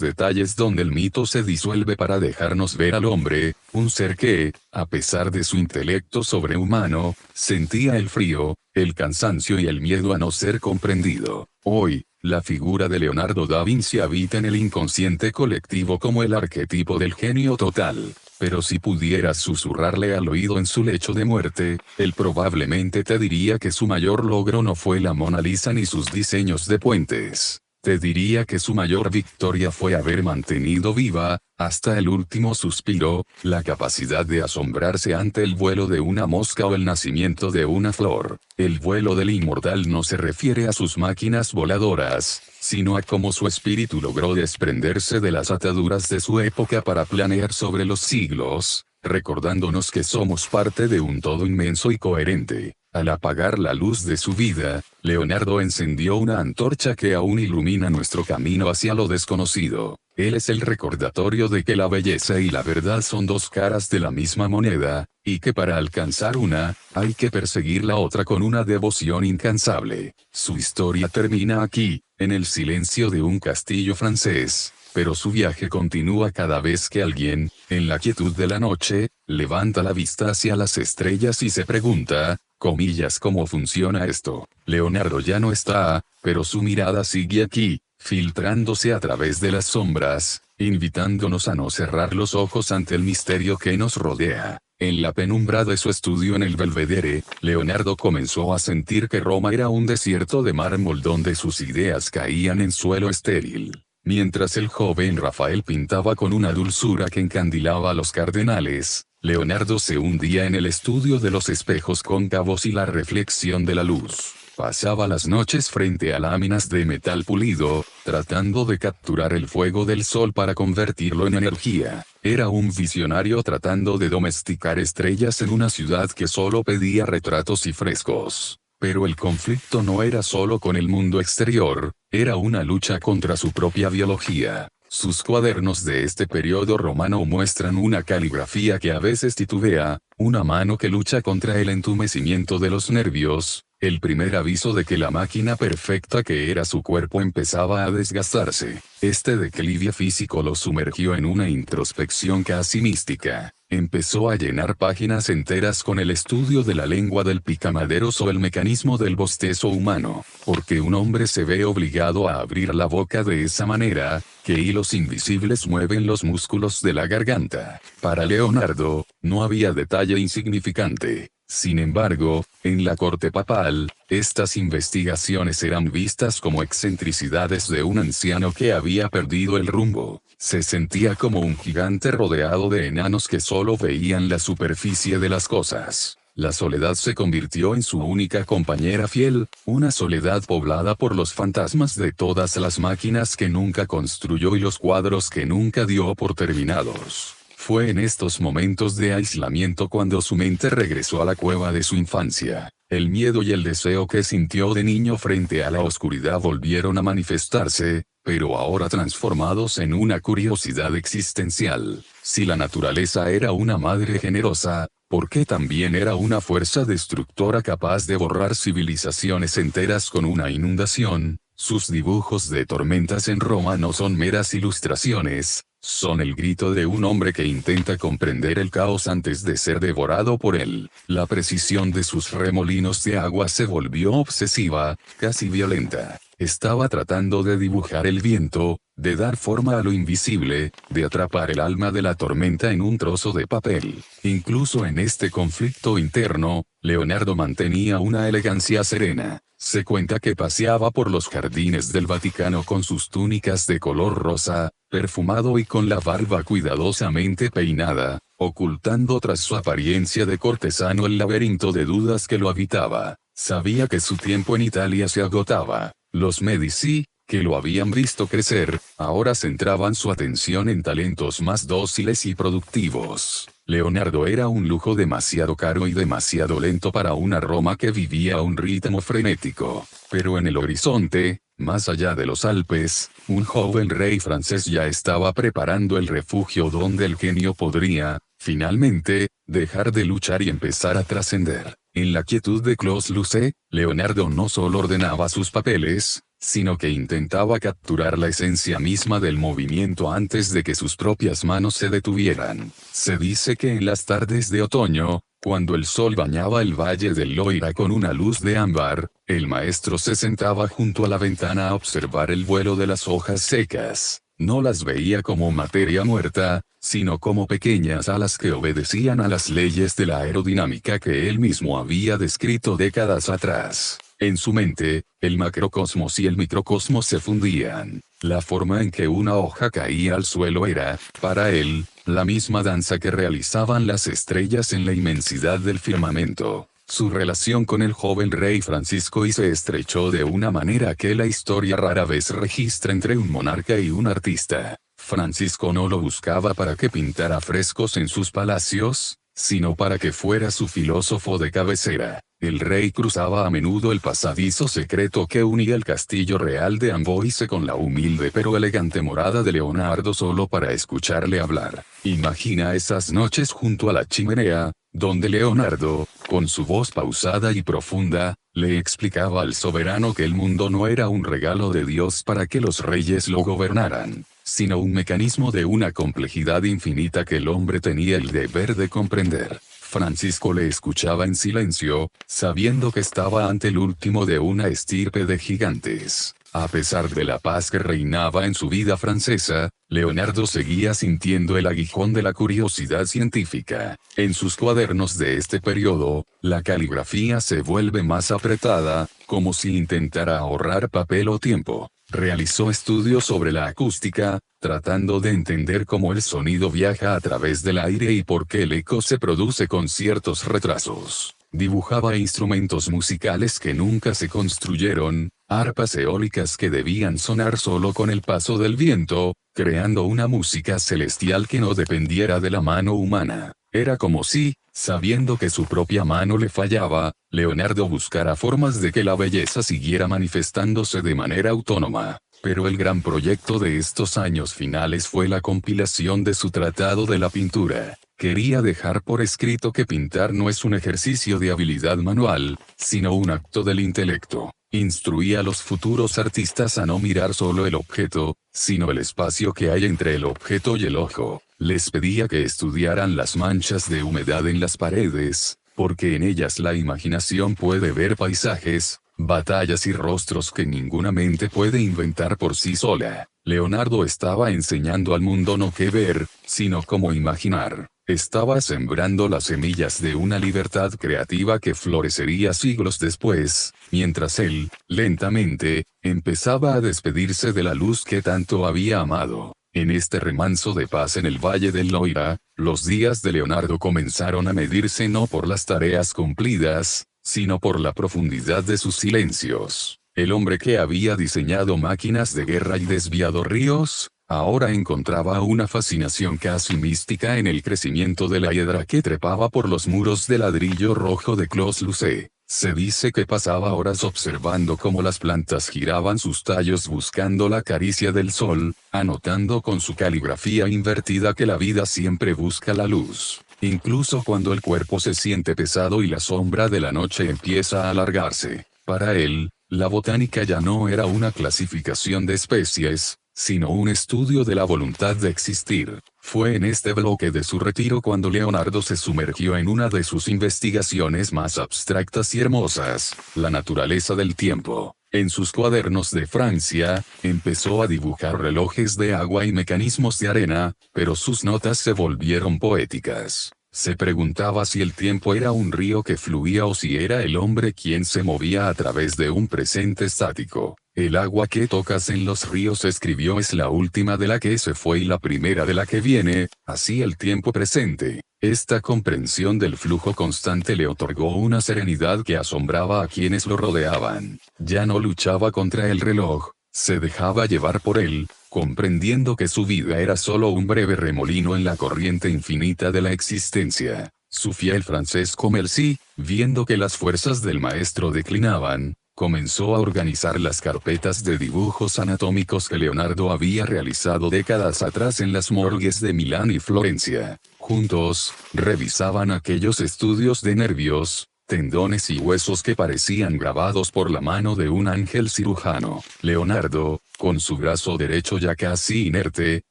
Speaker 1: detalles donde el mito se disuelve para dejarnos ver al hombre, un ser que, a pesar de su intelecto sobrehumano, sentía el frío, el cansancio y el miedo a no ser comprendido. Hoy, la figura de Leonardo da Vinci habita en el inconsciente colectivo como el arquetipo del genio total. Pero si pudieras susurrarle al oído en su lecho de muerte, él probablemente te diría que su mayor logro no fue la Mona Lisa ni sus diseños de puentes. Te diría que su mayor victoria fue haber mantenido viva, hasta el último suspiro, la capacidad de asombrarse ante el vuelo de una mosca o el nacimiento de una flor. El vuelo del inmortal no se refiere a sus máquinas voladoras, sino a cómo su espíritu logró desprenderse de las ataduras de su época para planear sobre los siglos, recordándonos que somos parte de un todo inmenso y coherente. Al apagar la luz de su vida, Leonardo encendió una antorcha que aún ilumina nuestro camino hacia lo desconocido. Él es el recordatorio de que la belleza y la verdad son dos caras de la misma moneda, y que para alcanzar una, hay que perseguir la otra con una devoción incansable. Su historia termina aquí, en el silencio de un castillo francés. Pero su viaje continúa cada vez que alguien, en la quietud de la noche, levanta la vista hacia las estrellas y se pregunta, comillas, ¿cómo funciona esto? Leonardo ya no está, pero su mirada sigue aquí, filtrándose a través de las sombras, invitándonos a no cerrar los ojos ante el misterio que nos rodea. En la penumbra de su estudio en el Belvedere, Leonardo comenzó a sentir que Roma era un desierto de mármol donde sus ideas caían en suelo estéril. Mientras el joven Rafael pintaba con una dulzura que encandilaba a los cardenales, Leonardo se hundía en el estudio de los espejos cóncavos y la reflexión de la luz. Pasaba las noches frente a láminas de metal pulido, tratando de capturar el fuego del sol para convertirlo en energía. Era un visionario tratando de domesticar estrellas en una ciudad que solo pedía retratos y frescos. Pero el conflicto no era solo con el mundo exterior, era una lucha contra su propia biología. Sus cuadernos de este periodo romano muestran una caligrafía que a veces titubea, una mano que lucha contra el entumecimiento de los nervios, el primer aviso de que la máquina perfecta que era su cuerpo empezaba a desgastarse. Este declive físico lo sumergió en una introspección casi mística. Empezó a llenar páginas enteras con el estudio de la lengua del picamaderos o el mecanismo del bostezo humano, porque un hombre se ve obligado a abrir la boca de esa manera, que hilos invisibles mueven los músculos de la garganta. Para Leonardo, no había detalle insignificante. Sin embargo, en la corte papal, estas investigaciones eran vistas como excentricidades de un anciano que había perdido el rumbo. Se sentía como un gigante rodeado de enanos que solo veían la superficie de las cosas. La soledad se convirtió en su única compañera fiel, una soledad poblada por los fantasmas de todas las máquinas que nunca construyó y los cuadros que nunca dio por terminados. Fue en estos momentos de aislamiento cuando su mente regresó a la cueva de su infancia. El miedo y el deseo que sintió de niño frente a la oscuridad volvieron a manifestarse, pero ahora transformados en una curiosidad existencial. Si la naturaleza era una madre generosa, ¿por qué también era una fuerza destructora capaz de borrar civilizaciones enteras con una inundación? Sus dibujos de tormentas en Roma no son meras ilustraciones, son el grito de un hombre que intenta comprender el caos antes de ser devorado por él. La precisión de sus remolinos de agua se volvió obsesiva, casi violenta. Estaba tratando de dibujar el viento, de dar forma a lo invisible, de atrapar el alma de la tormenta en un trozo de papel. Incluso en este conflicto interno, Leonardo mantenía una elegancia serena. Se cuenta que paseaba por los jardines del Vaticano con sus túnicas de color rosa, perfumado y con la barba cuidadosamente peinada, ocultando tras su apariencia de cortesano el laberinto de dudas que lo habitaba. Sabía que su tiempo en Italia se agotaba. Los Medici, que lo habían visto crecer, ahora centraban su atención en talentos más dóciles y productivos. Leonardo era un lujo demasiado caro y demasiado lento para una Roma que vivía a un ritmo frenético. Pero en el horizonte, más allá de los Alpes, un joven rey francés ya estaba preparando el refugio donde el genio podría, finalmente, dejar de luchar y empezar a trascender. En la quietud de Clos-Lucé, Leonardo no solo ordenaba sus papeles, sino que intentaba capturar la esencia misma del movimiento antes de que sus propias manos se detuvieran. Se dice que en las tardes de otoño, cuando el sol bañaba el valle del Loira con una luz de ámbar, el maestro se sentaba junto a la ventana a observar el vuelo de las hojas secas. No las veía como materia muerta, sino como pequeñas alas que obedecían a las leyes de la aerodinámica que él mismo había descrito décadas atrás. En su mente, el macrocosmos y el microcosmos se fundían. La forma en que una hoja caía al suelo era, para él, la misma danza que realizaban las estrellas en la inmensidad del firmamento. Su relación con el joven rey Francisco I se estrechó de una manera que la historia rara vez registra entre un monarca y un artista. Francisco no lo buscaba para que pintara frescos en sus palacios, sino para que fuera su filósofo de cabecera. El rey cruzaba a menudo el pasadizo secreto que unía el castillo real de Amboise con la humilde pero elegante morada de Leonardo solo para escucharle hablar. Imagina esas noches junto a la chimenea, donde Leonardo, con su voz pausada y profunda, le explicaba al soberano que el mundo no era un regalo de Dios para que los reyes lo gobernaran, sino un mecanismo de una complejidad infinita que el hombre tenía el deber de comprender. Francisco le escuchaba en silencio, sabiendo que estaba ante el último de una estirpe de gigantes. A pesar de la paz que reinaba en su vida francesa, Leonardo seguía sintiendo el aguijón de la curiosidad científica. En sus cuadernos de este periodo, la caligrafía se vuelve más apretada, como si intentara ahorrar papel o tiempo. Realizó estudios sobre la acústica, tratando de entender cómo el sonido viaja a través del aire y por qué el eco se produce con ciertos retrasos. Dibujaba instrumentos musicales que nunca se construyeron, arpas eólicas que debían sonar solo con el paso del viento, creando una música celestial que no dependiera de la mano humana. Era como si, sabiendo que su propia mano le fallaba, Leonardo buscara formas de que la belleza siguiera manifestándose de manera autónoma. Pero el gran proyecto de estos años finales fue la compilación de su Tratado de la Pintura. Quería dejar por escrito que pintar no es un ejercicio de habilidad manual, sino un acto del intelecto. Instruía a los futuros artistas a no mirar solo el objeto, sino el espacio que hay entre el objeto y el ojo. Les pedía que estudiaran las manchas de humedad en las paredes, porque en ellas la imaginación puede ver paisajes, batallas y rostros que ninguna mente puede inventar por sí sola. Leonardo estaba enseñando al mundo no qué ver, sino cómo imaginar. Estaba sembrando las semillas de una libertad creativa que florecería siglos después, mientras él, lentamente, empezaba a despedirse de la luz que tanto había amado. En este remanso de paz en el Valle del Loira, los días de Leonardo comenzaron a medirse no por las tareas cumplidas, sino por la profundidad de sus silencios. El hombre que había diseñado máquinas de guerra y desviado ríos, ahora encontraba una fascinación casi mística en el crecimiento de la hiedra que trepaba por los muros de ladrillo rojo de Clos-Lucé. Se dice que pasaba horas observando cómo las plantas giraban sus tallos buscando la caricia del sol, anotando con su caligrafía invertida que la vida siempre busca la luz, incluso cuando el cuerpo se siente pesado y la sombra de la noche empieza a alargarse. Para él, la botánica ya no era una clasificación de especies, sino un estudio de la voluntad de existir. Fue en este bloque de su retiro cuando Leonardo se sumergió en una de sus investigaciones más abstractas y hermosas, la naturaleza del tiempo. En sus cuadernos de Francia, empezó a dibujar relojes de agua y mecanismos de arena, pero sus notas se volvieron poéticas. Se preguntaba si el tiempo era un río que fluía o si era el hombre quien se movía a través de un presente estático. El agua que tocas en los ríos, escribió, es la última de la que se fue y la primera de la que viene, así el tiempo presente. Esta comprensión del flujo constante le otorgó una serenidad que asombraba a quienes lo rodeaban. Ya no luchaba contra el reloj, se dejaba llevar por él, comprendiendo que su vida era solo un breve remolino en la corriente infinita de la existencia. Su fiel francés Commercy, viendo que las fuerzas del maestro declinaban, comenzó a organizar las carpetas de dibujos anatómicos que Leonardo había realizado décadas atrás en las morgues de Milán y Florencia. Juntos, revisaban aquellos estudios de nervios, tendones y huesos que parecían grabados por la mano de un ángel cirujano. Leonardo, con su brazo derecho ya casi inerte,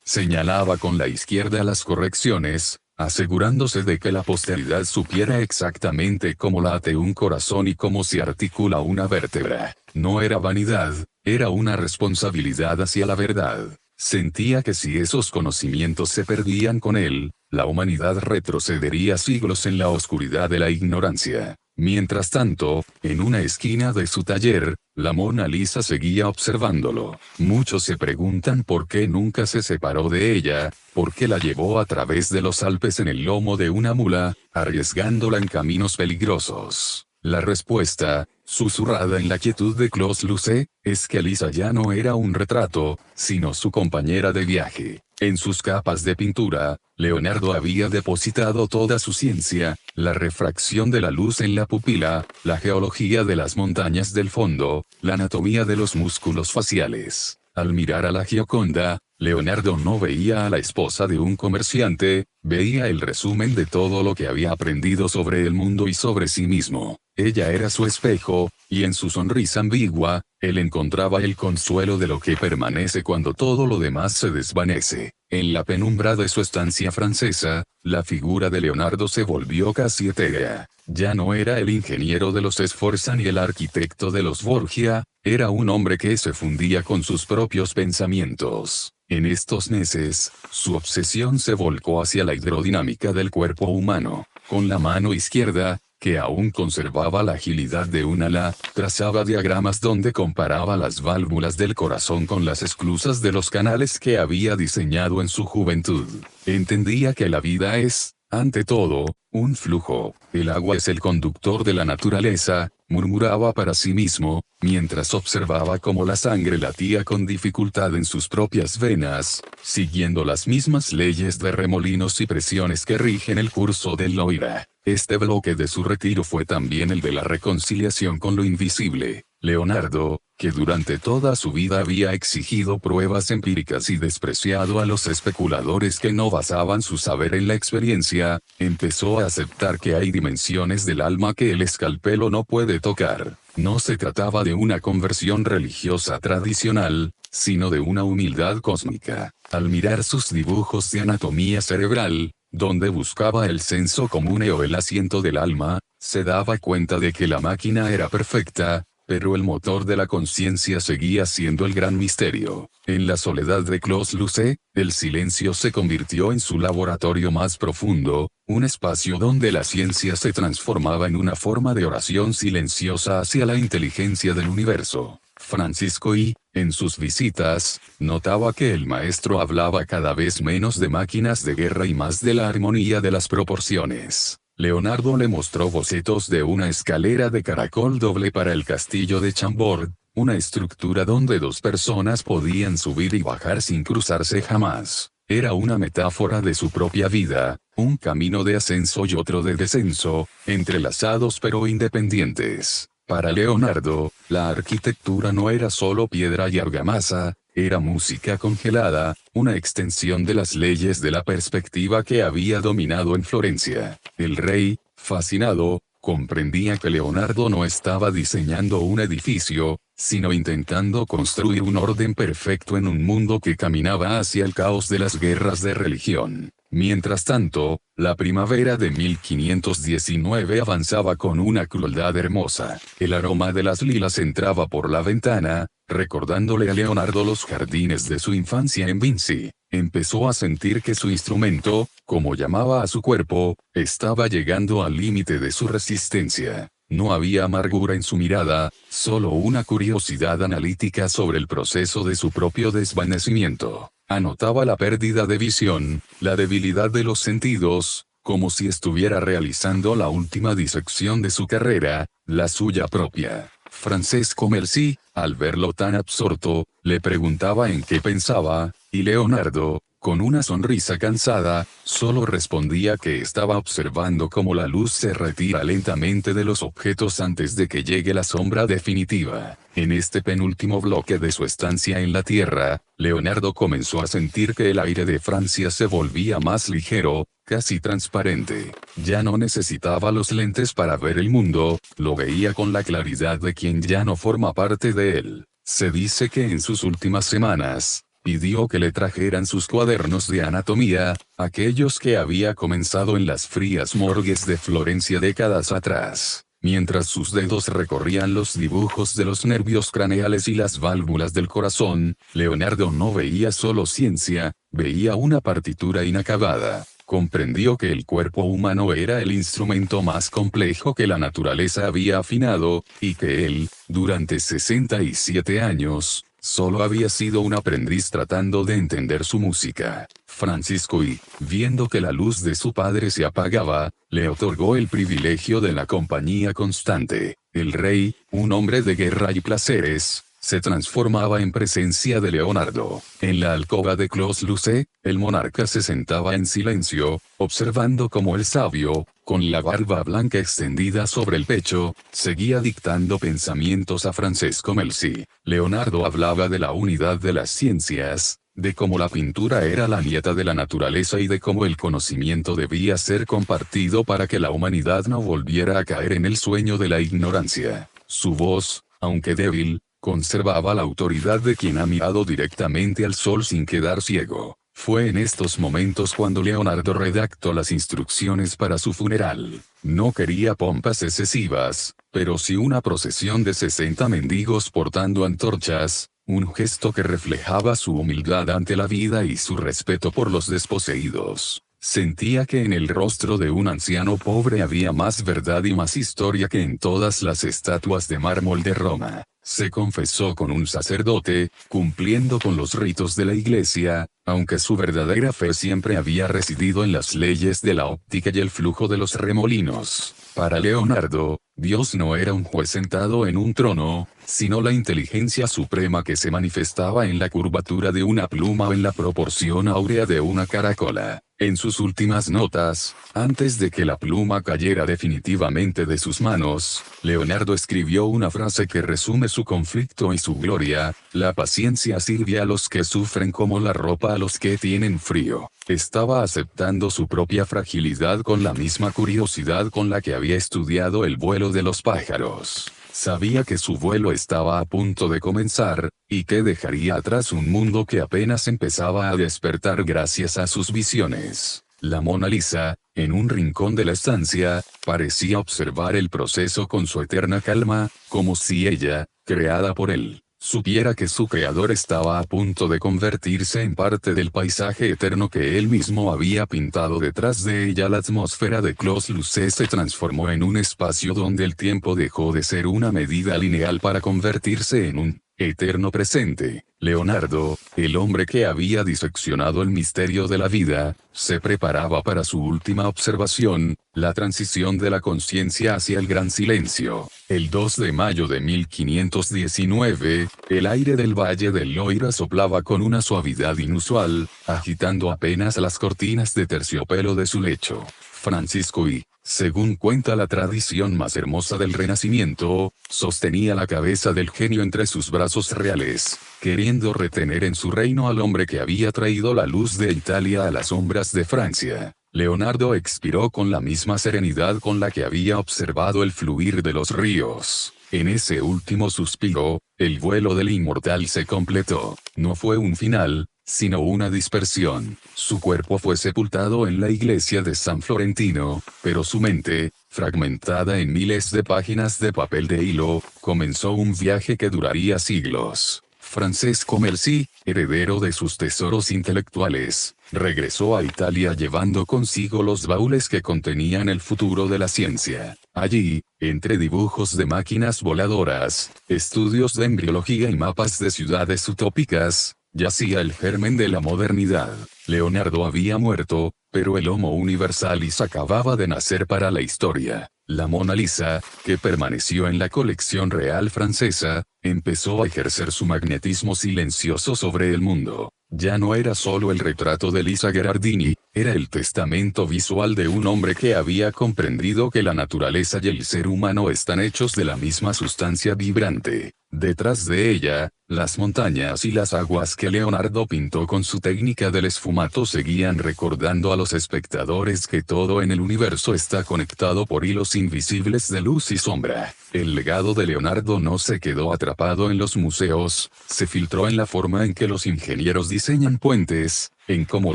Speaker 1: señalaba con la izquierda las correcciones, asegurándose de que la posteridad supiera exactamente cómo late un corazón y cómo se articula una vértebra. No era vanidad, era una responsabilidad hacia la verdad. Sentía que si esos conocimientos se perdían con él, la humanidad retrocedería siglos en la oscuridad de la ignorancia. Mientras tanto, en una esquina de su taller, la Mona Lisa seguía observándolo. Muchos se preguntan por qué nunca se separó de ella, por qué la llevó a través de los Alpes en el lomo de una mula, arriesgándola en caminos peligrosos. La respuesta, susurrada en la quietud de Clos-Lucé, es que Lisa ya no era un retrato, sino su compañera de viaje. En sus capas de pintura, Leonardo había depositado toda su ciencia, la refracción de la luz en la pupila, la geología de las montañas del fondo, la anatomía de los músculos faciales. Al mirar a la Gioconda, Leonardo no veía a la esposa de un comerciante, veía el resumen de todo lo que había aprendido sobre el mundo y sobre sí mismo. Ella era su espejo, y en su sonrisa ambigua, él encontraba el consuelo de lo que permanece cuando todo lo demás se desvanece. En la penumbra de su estancia francesa, la figura de Leonardo se volvió casi etérea. Ya no era el ingeniero de los Sforza ni el arquitecto de los Borgia, era un hombre que se fundía con sus propios pensamientos. En estos meses, su obsesión se volcó hacia la hidrodinámica del cuerpo humano. Con la mano izquierda, que aún conservaba la agilidad de un ala, trazaba diagramas donde comparaba las válvulas del corazón con las esclusas de los canales que había diseñado en su juventud. Entendía que la vida es, ante todo, un flujo. El agua es el conductor de la naturaleza, murmuraba para sí mismo, mientras observaba cómo la sangre latía con dificultad en sus propias venas, siguiendo las mismas leyes de remolinos y presiones que rigen el curso del Loira. Este bloque de su retiro fue también el de la reconciliación con lo invisible. Leonardo, que durante toda su vida había exigido pruebas empíricas y despreciado a los especuladores que no basaban su saber en la experiencia, empezó a aceptar que hay dimensiones del alma que el escalpelo no puede tocar. No se trataba de una conversión religiosa tradicional, sino de una humildad cósmica. Al mirar sus dibujos de anatomía cerebral, donde buscaba el senso común o el asiento del alma, se daba cuenta de que la máquina era perfecta, pero el motor de la conciencia seguía siendo el gran misterio. En la soledad de Clos-Lucé, el silencio se convirtió en su laboratorio más profundo, un espacio donde la ciencia se transformaba en una forma de oración silenciosa hacia la inteligencia del universo. Francisco I, en sus visitas, notaba que el maestro hablaba cada vez menos de máquinas de guerra y más de la armonía de las proporciones. Leonardo le mostró bocetos de una escalera de caracol doble para el castillo de Chambord, una estructura donde dos personas podían subir y bajar sin cruzarse jamás. Era una metáfora de su propia vida, un camino de ascenso y otro de descenso, entrelazados pero independientes. Para Leonardo, la arquitectura no era solo piedra y argamasa, era música congelada, una extensión de las leyes de la perspectiva que había dominado en Florencia. El rey, fascinado, comprendía que Leonardo no estaba diseñando un edificio, sino intentando construir un orden perfecto en un mundo que caminaba hacia el caos de las guerras de religión. Mientras tanto, la primavera de 1519 avanzaba con una crueldad hermosa. El aroma de las lilas entraba por la ventana, recordándole a Leonardo los jardines de su infancia en Vinci. Empezó a sentir que su instrumento, como llamaba a su cuerpo, estaba llegando al límite de su resistencia. No había amargura en su mirada, solo una curiosidad analítica sobre el proceso de su propio desvanecimiento. Anotaba la pérdida de visión, la debilidad de los sentidos, como si estuviera realizando la última disección de su carrera, la suya propia. Francesco Melzi, al verlo tan absorto, le preguntaba en qué pensaba, y Leonardo, con una sonrisa cansada, solo respondía que estaba observando cómo la luz se retira lentamente de los objetos antes de que llegue la sombra definitiva. En este penúltimo bloque de su estancia en la Tierra, Leonardo comenzó a sentir que el aire de Francia se volvía más ligero, casi transparente. Ya no necesitaba los lentes para ver el mundo, lo veía con la claridad de quien ya no forma parte de él. Se dice que en sus últimas semanas, pidió que le trajeran sus cuadernos de anatomía, aquellos que había comenzado en las frías morgues de Florencia décadas atrás. Mientras sus dedos recorrían los dibujos de los nervios craneales y las válvulas del corazón, Leonardo no veía solo ciencia, veía una partitura inacabada. Comprendió que el cuerpo humano era el instrumento más complejo que la naturaleza había afinado, y que él, durante 67 años, solo había sido un aprendiz tratando de entender su música. Francisco I, viendo que la luz de su padre se apagaba, le otorgó el privilegio de la compañía constante. El rey, un hombre de guerra y placeres, se transformaba en presencia de Leonardo. En la alcoba de Clos-Lucé, el monarca se sentaba en silencio, observando cómo el sabio, con la barba blanca extendida sobre el pecho, seguía dictando pensamientos a Francesco Melzi. Leonardo hablaba de la unidad de las ciencias, de cómo la pintura era la nieta de la naturaleza y de cómo el conocimiento debía ser compartido para que la humanidad no volviera a caer en el sueño de la ignorancia. Su voz, aunque débil, conservaba la autoridad de quien ha mirado directamente al sol sin quedar ciego. Fue en estos momentos cuando Leonardo redactó las instrucciones para su funeral. No quería pompas excesivas, pero sí una procesión de 60 mendigos portando antorchas, un gesto que reflejaba su humildad ante la vida y su respeto por los desposeídos. Sentía que en el rostro de un anciano pobre había más verdad y más historia que en todas las estatuas de mármol de Roma. Se confesó con un sacerdote, cumpliendo con los ritos de la iglesia, aunque su verdadera fe siempre había residido en las leyes de la óptica y el flujo de los remolinos. Para Leonardo, Dios no era un juez sentado en un trono, sino la inteligencia suprema que se manifestaba en la curvatura de una pluma o en la proporción áurea de una caracola. En sus últimas notas, antes de que la pluma cayera definitivamente de sus manos, Leonardo escribió una frase que resume su conflicto y su gloria: la paciencia sirve a los que sufren como la ropa a los que tienen frío. Estaba aceptando su propia fragilidad con la misma curiosidad con la que había estudiado el vuelo de los pájaros. Sabía que su vuelo estaba a punto de comenzar, y que dejaría atrás un mundo que apenas empezaba a despertar gracias a sus visiones. La Mona Lisa, en un rincón de la estancia, parecía observar el proceso con su eterna calma, como si ella, creada por él, supiera que su creador estaba a punto de convertirse en parte del paisaje eterno que él mismo había pintado detrás de ella. La atmósfera de Clos-Lucé se transformó en un espacio donde el tiempo dejó de ser una medida lineal para convertirse en un eterno presente. Leonardo, el hombre que había diseccionado el misterio de la vida, se preparaba para su última observación, la transición de la conciencia hacia el gran silencio. El 2 de mayo de 1519, el aire del Valle del Loira soplaba con una suavidad inusual, agitando apenas las cortinas de terciopelo de su lecho. Francisco I, según cuenta la tradición más hermosa del Renacimiento, sostenía la cabeza del genio entre sus brazos reales, queriendo retener en su reino al hombre que había traído la luz de Italia a las sombras de Francia. Leonardo expiró con la misma serenidad con la que había observado el fluir de los ríos. En ese último suspiro, el vuelo del inmortal se completó. No fue un final, sino una dispersión. Su cuerpo fue sepultado en la iglesia de San Florentino, pero su mente, fragmentada en miles de páginas de papel de hilo, comenzó un viaje que duraría siglos. Francesco Mercy, heredero de sus tesoros intelectuales, regresó a Italia llevando consigo los baúles que contenían el futuro de la ciencia. Allí, entre dibujos de máquinas voladoras, estudios de embriología y mapas de ciudades utópicas, yacía el germen de la modernidad. Leonardo había muerto, pero el Homo Universalis acababa de nacer para la historia. La Mona Lisa, que permaneció en la colección real francesa, empezó a ejercer su magnetismo silencioso sobre el mundo. Ya no era solo el retrato de Lisa Gherardini, era el testamento visual de un hombre que había comprendido que la naturaleza y el ser humano están hechos de la misma sustancia vibrante. Detrás de ella, las montañas y las aguas que Leonardo pintó con su técnica del esfumato seguían recordando a los espectadores que todo en el universo está conectado por hilos invisibles de luz y sombra. El legado de Leonardo no se quedó atrapado en los museos, se filtró en la forma en que los ingenieros diseñan puentes, en cómo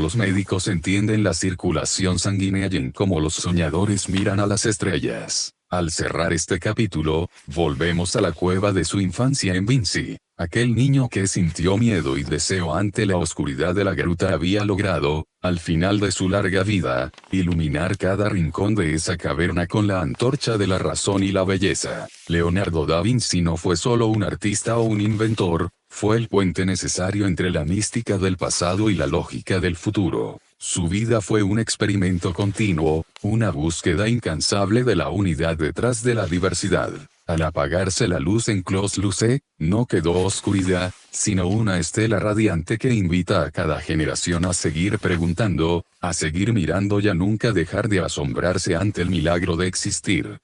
Speaker 1: los médicos entienden la circulación sanguínea y en cómo los soñadores miran a las estrellas. Al cerrar este capítulo, volvemos a la cueva de su infancia en Vinci. Aquel niño que sintió miedo y deseo ante la oscuridad de la gruta había logrado, al final de su larga vida, iluminar cada rincón de esa caverna con la antorcha de la razón y la belleza. Leonardo da Vinci no fue solo un artista o un inventor, fue el puente necesario entre la mística del pasado y la lógica del futuro. Su vida fue un experimento continuo, una búsqueda incansable de la unidad detrás de la diversidad. Al apagarse la luz en Clos Luce, no quedó oscuridad, sino una estela radiante que invita a cada generación a seguir preguntando, a seguir mirando y a nunca dejar de asombrarse ante el milagro de existir.